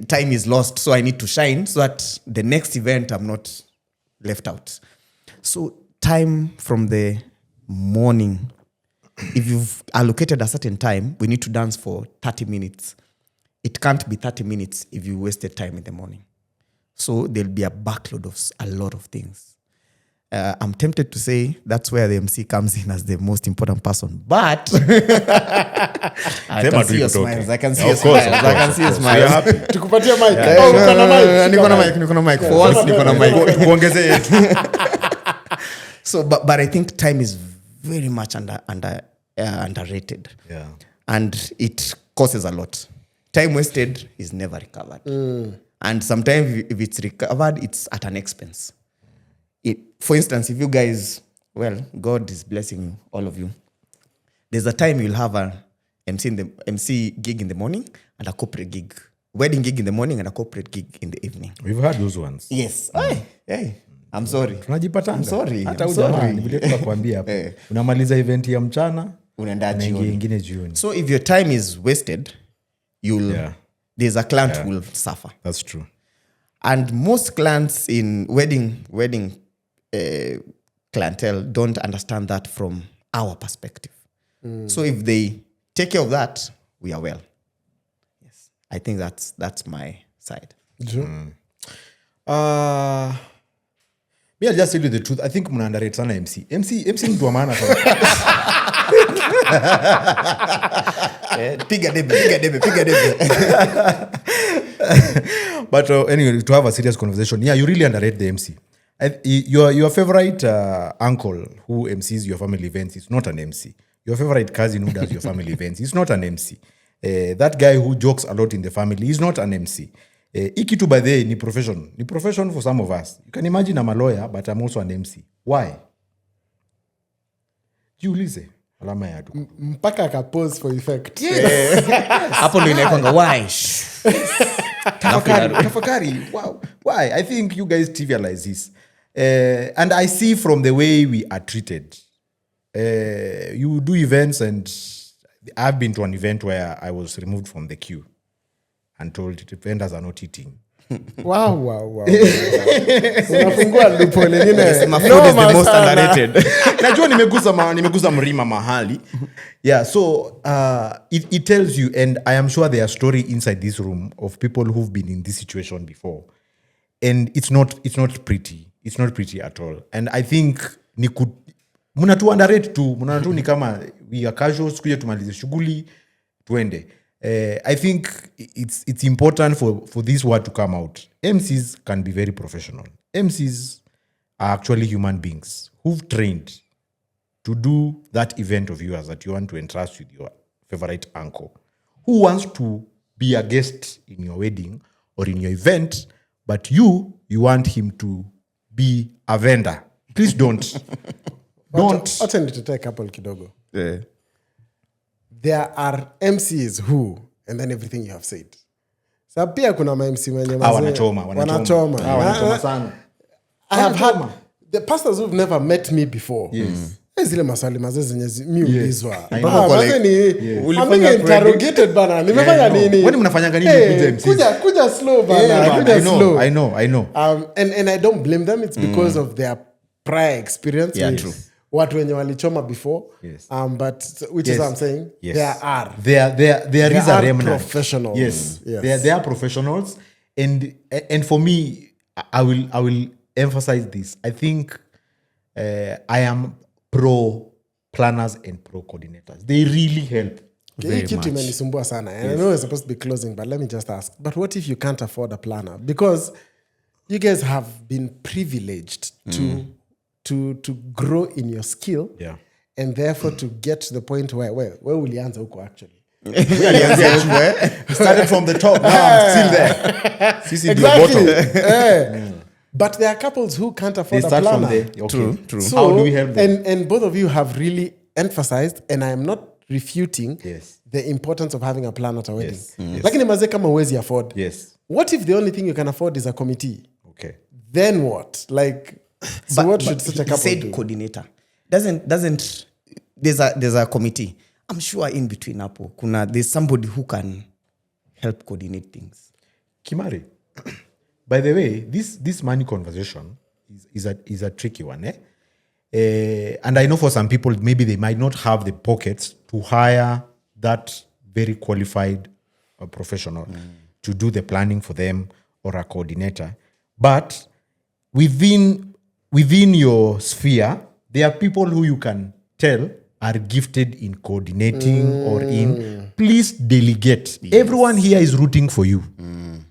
Time is lost, so I need to shine so that the next event I'm not left out. So time from the morning. If you've allocated a certain time, we need to dance for 30 minutes. It can't be 30 minutes if you wasted time in the morning. So there'll be a backload of a lot of things. I'm tempted to say that's where the MC comes in as the most important person. But I can see your smiles. I can see your smiles. I can see your smiles. Tukupatia mic. Niko na mic. For once, niko na mic. So, but I think time is very much underrated. Yeah. And it causes a lot. Time wasted is never recovered. And sometimes if it's recovered, it's at an expense. For instance, if you guys, God is blessing all of you. There's a time you'll have an MC gig in the morning and a corporate gig. Wedding gig in the morning and a corporate gig in the evening. We've had those ones. Yes. Hey. I'm sorry. Tunajipatanga. I'm sorry. Hata ujamani vile tunakuambia hapo. Unamaliza event ya mchana, unaenda nyingine jioni. So if your time is wasted, there's a client who will suffer. That's true. And most clients in wedding clientele don't understand that from our perspective. So if they take care of that, we are well. Yes. I think that's my side. Me, I'll just tell you the truth. I think mna underrate sana MC. MC mtu wa maana sana. Piga debe. But anyway, to have a serious conversation, you really underrate the MC. Your favorite uncle who MCs your family events is not an MC. Your favorite cousin who does your family events is not an MC. That guy who jokes a lot in the family is not an MC. Ikitu by the way, ni profession for some of us. You can imagine I'm a lawyer, but I'm also an MC. Why? Jiulize. Alama ya tu. Mpaka akapose for effect. Hapo ndio inakwanga why. Tafakari. Wow. Why? I think you guys trivialize this. And I see from the way we are treated. You do events, and I've been to an event where I was removed from the queue and told the vendors are not eating. Wow. Unafungua loophole nyingine. My food is the most underrated. Najua nimeguza mrima mahali. Yeah, so it tells you, and I am sure there are stories inside this room of people who've been in this situation before. And it's not pretty. It's not pretty at all. And I think muna tu underrate tu. Muna tu ni kama we are casual, kuja tumalize shughuli, tuende. I think it's important for this word to come out. MCs can be very professional. MCs are actually human beings who've trained to do that event of yours that you want to entrust with your favorite uncle, who wants to be a guest in your wedding or in your event, but you want him to be a vendor. Please don't. Acha nitete couple kidogo. Yeah. There are MCs who, and then everything you have said. Sa pia kuna ma-MC wenye wanachoma sana. I have had the pastors who've never met me before. Yes. Zile maswali mazee zenye mi ulizwa. Ulifanya I'm interrogated bana. Nimefanya nini? When mnafanyanga nini MCs? Kuja slow bana. Slow. I know. And I don't blame them. It's because of their prior experience. Yeah, with true. Watu wenye walichoma before. Yes. But which is what I'm saying. Yes. There is a remnant. Professionals. Yes. They are professionals. And for me, I will emphasize this. I think I am pro planners and pro coordinators. They really help. Hii kitu imenisumbua sana. And I know we're supposed to be closing, but let me just ask. But what if you can't afford a planner? Because you guys have been privileged to grow in your skill, and therefore to get to the point where ulianza huko actually. Started from the top. Now I'm still there. Exactly. But there are couples who can't afford a planner. Okay. True. So, how do we help them? And both of you have really emphasized, and I am not refuting the importance of having a planner at a wedding. Lakini maze kama huwezi afford. Yes. What if the only thing you can afford is a committee? Okay. Then what? Like, so what should such a couple said do? Coordinator doesn't there's a committee. I'm sure in between hapo there's somebody who can help coordinate things. Kimari, by the way, this money conversation is a tricky one, and I know for some people maybe they might not have the pockets to hire that very qualified professional to do the planning for them or a coordinator. But within your sphere, there are people who you can tell are gifted in coordinating or in. Please delegate. Yes. Everyone here is rooting for you.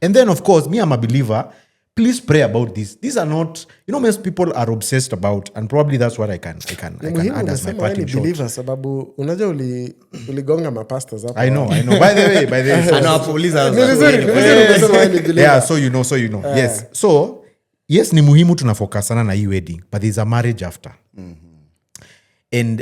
And then, of course, me, I'm a believer. Please pray about this. These are not, most people are obsessed about, and probably that's what I can add as my parting shot. Believer, sababu unajua uligonga mapastors hapo. I know. By the way. I know police are. Yeah, so you know. Yes. So, yes, ni muhimu tunafocusana na hii wedding, but there's a marriage after. And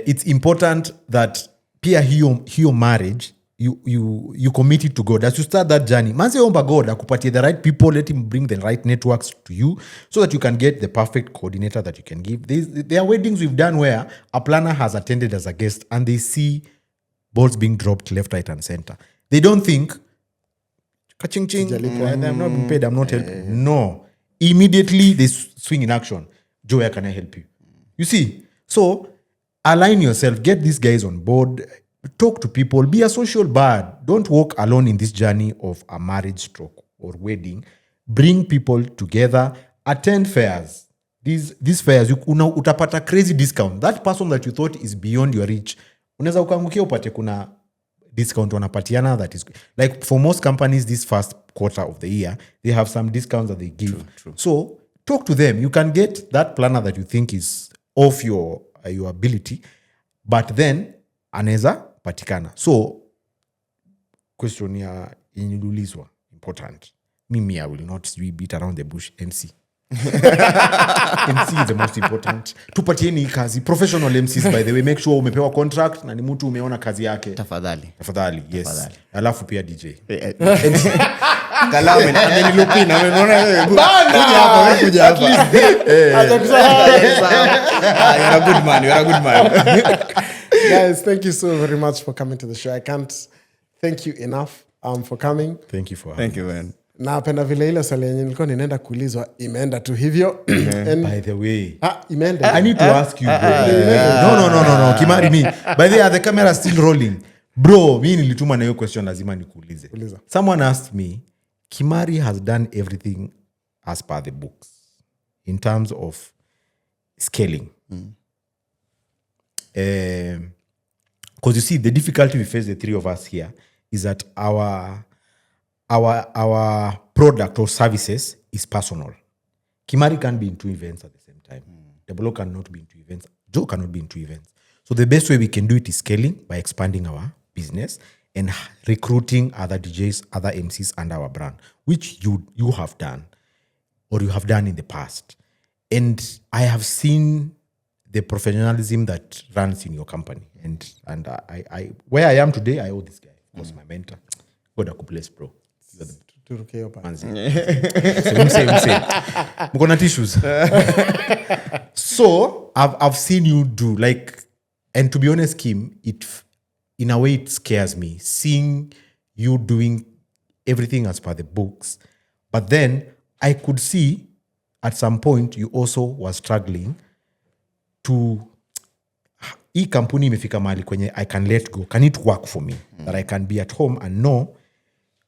it's important that pia hiyo marriage you commit it to God. As you start that journey, manze omba God akupatie the right people, let him bring the right networks to you so that you can get the perfect coordinator that you can give. There are weddings we've done where a planner has attended as a guest and they see balls being dropped left, right, and center. They don't think, ka-ching-ching, I'm not being paid, I'm not helping. No. Immediately they swing in action. Joe, how can I help you? You see? So, align yourself. Get these guys on board. Talk to people. Be a social bird. Don't walk alone in this journey of a marriage stroke or wedding. Bring people together. Attend fairs. These fairs, utapata crazy discount. That person that you thought is beyond your reach, unaweza ukaangukia upate kuna discount wanapatiana that is like for most companies this first quarter of the year they have some discounts that they give. True. So talk to them. You can get that planner that you think is off your ability, but then anaweza patikana. So question ya inulizwa important. Mimi, I will not beat around the bush. MC. MC is the most important. Tupatieni kazi. Professional MCs, by the way. Make sure umepewa contract na ni mtu umeona kazi yake. Tafadhali. Yes. Tafadhali. Alafu pia DJ. Kalamu amenilupina kuja hapa. You're a good man. Guys, thank you so very much for coming to the show. I can't thank you enough for coming. Thank you for Thank you, man. Napenda vile ile swali yenye nilikuwa ninaenda kuulizwa imeenda tu hivyo. By the way, imeenda. I need to ask you, bro. No. Kimari me. By the way, the camera is still rolling. Bro, mimi nilituma na hiyo question lazima nikuulize. Someone asked me, Kimari has done everything as per the books in terms of scaling. Because you see, the difficulty we face, the three of us here, is that our product or services is personal. Kimari can't be in 2 events at the same time. Double O cannot be in 2 events. Joe cannot be in 2 events. So the best way we can do it is scaling by expanding our business and recruiting other DJs, other MCs under our brand, which you have done or you have done in the past. And I have seen the professionalism that runs in your company. And I where I am today, I owe this guy. Of course, my mentor. God bless, bro. Mkona tissues. So I've seen you do like, and to be honest, Kim, in a way it scares me seeing you doing everything as per the books. But then I could see at some point you also were struggling to hii kampuni imefika mahali kwenye I can let go. Can it work for me? That I can be at home and know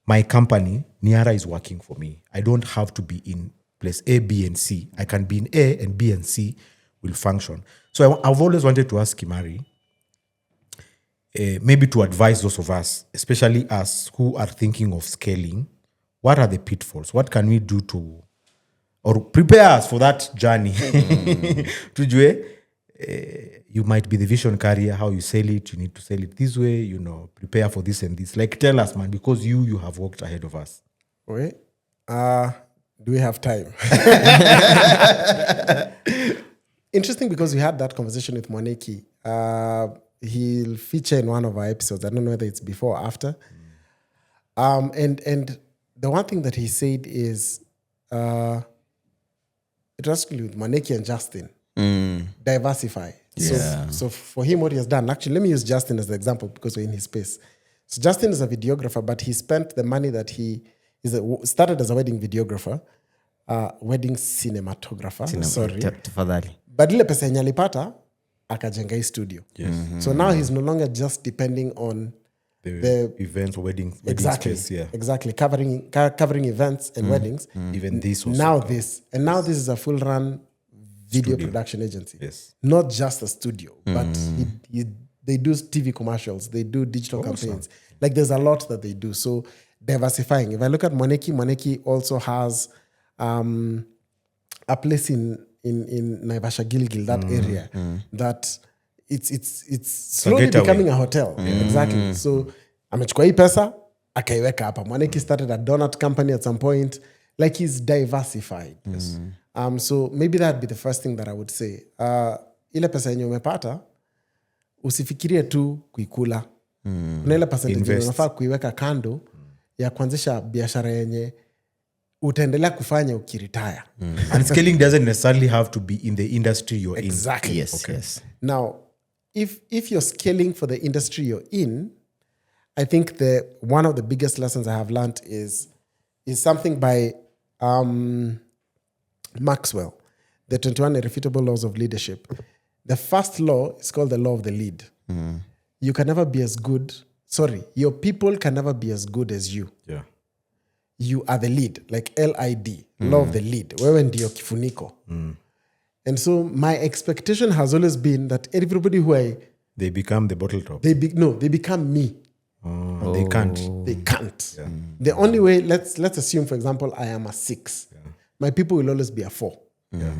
my company, Niyara, is working for me. I don't have to be in place A, B, and C. I can be in A, and B and C will function. So I've always wanted to ask Kimari, maybe to advise those of us, especially us who are thinking of scaling, what are the pitfalls? What can we do to, or prepare us for that journey? Tujue, you might be the vision carrier, how you sell it, you need to sell it this way, prepare for this and this. Like, tell us, man, because you have walked ahead of us. Wait, do we have time? Interesting, because we had that conversation with Mwaniki. He'll feature in one of our episodes. I don't know whether it's before or after. And the one thing that he said is, it was actually with Mwaniki and Justin. Diversify. Yeah. So for him, what he has done, actually, let me use Justin as the example because we're in his space. So Justin is a videographer, but he spent the money that he started as a wedding videographer, wedding cinematographer. Tafadhali. But ile pesa yenye alipata akajenga hii studio. Yes. So now he's no longer just depending on the events, wedding exactly, space, yeah. Exactly, covering events and weddings. Even this also. Now this is a full run video production agency. Yes. Not just a studio, but they do TV commercials, they do digital campaigns. Like, there's a lot that they do. So diversifying. If I look at Mwaniki also has a place in Naivasha Gilgil, that area, that it's slowly becoming a hotel. Exactly. So amechukua hii pesa akaiweka hapa. Mwaniki started a donut company at some point. Like, he's diversified. Yes. So maybe that'd be the first thing that I would say. Ile pesa yenye umepata usifikirie tu kuikula. Kuna ile pesa yenye unafaa kuiweka kando ya kuanzisha biashara yenye utaendelea kufanya ukiretire. And scaling doesn't necessarily have to be in the industry you're exactly. in. Yes, okay. Yes. Now, if you're scaling for the industry you're in, I think one of the biggest lessons I have learned is something by Maxwell, the 21 Irrefutable Laws of Leadership. The first law is called the law of the lead. You can never be as good. Your people can never be as good as you. Yeah. You are the lead, like LID, law of the lead. Wewe ndio kifuniko. And so my expectation has always been that everybody they become the bottle top. They become me. They can't. They can't. Yeah. The only way, let's assume, for example, I am a 6. Yeah. My people will always be a 4. Yeah.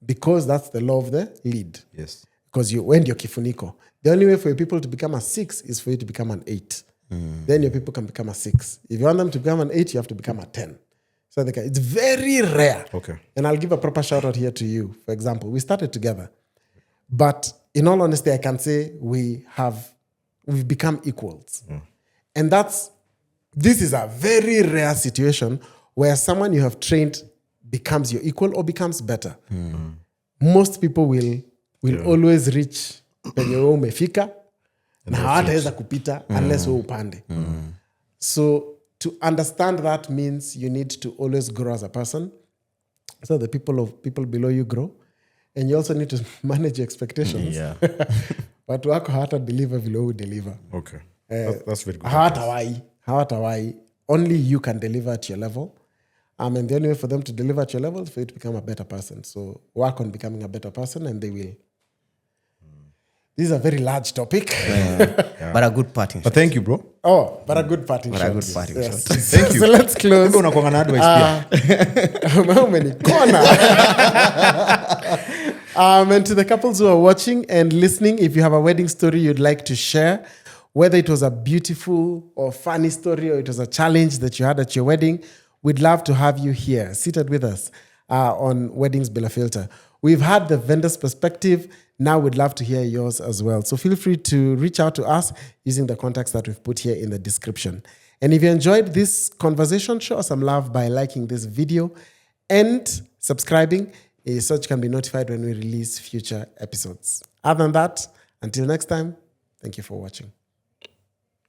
Because that's the law of the lead. Yes. Because when you're kifuniko, the only way for your people to become a 6 is for you to become an 8. Then your people can become a 6. If you want them to become an 8, you have to become a 10. So it's very rare. Okay. And I'll give a proper shout out here to you. For example, we started together. But in all honesty, I can say we've become equals. And this is a very rare situation where someone you have trained becomes your equal or becomes better. Most people will always reach penye wewe umefika na hawataweza kupita unless wewe upande. So to understand that means you need to always grow as a person. So the people below you grow. And you also need to manage your expectations. Yeah. Watu wako hawata deliver vile wewe deliver. Okay. That's very good. Hawatawai. Only you can deliver at your level. And the only way for them to deliver at your level is for you to become a better person. So work on becoming a better person and they will. This is a very large topic. But a good parting But thank you, bro. Oh, but a good parting shot. a good parting shot. Thank you. So let's close. Kumbe unakuanga na advice pia. How many corner? And to the couples who are watching and listening, if you have a wedding story you'd like to share, whether it was a beautiful or funny story or it was a challenge that you had at your wedding, we'd love to have you here, seated with us on Weddings Bila Filter. We've had the vendor's perspective. Now we'd love to hear yours as well. So feel free to reach out to us using the contacts that we've put here in the description. And if you enjoyed this conversation, show us some love by liking this video and subscribing so that you can be notified when we release future episodes. Other than that, until next time, thank you for watching.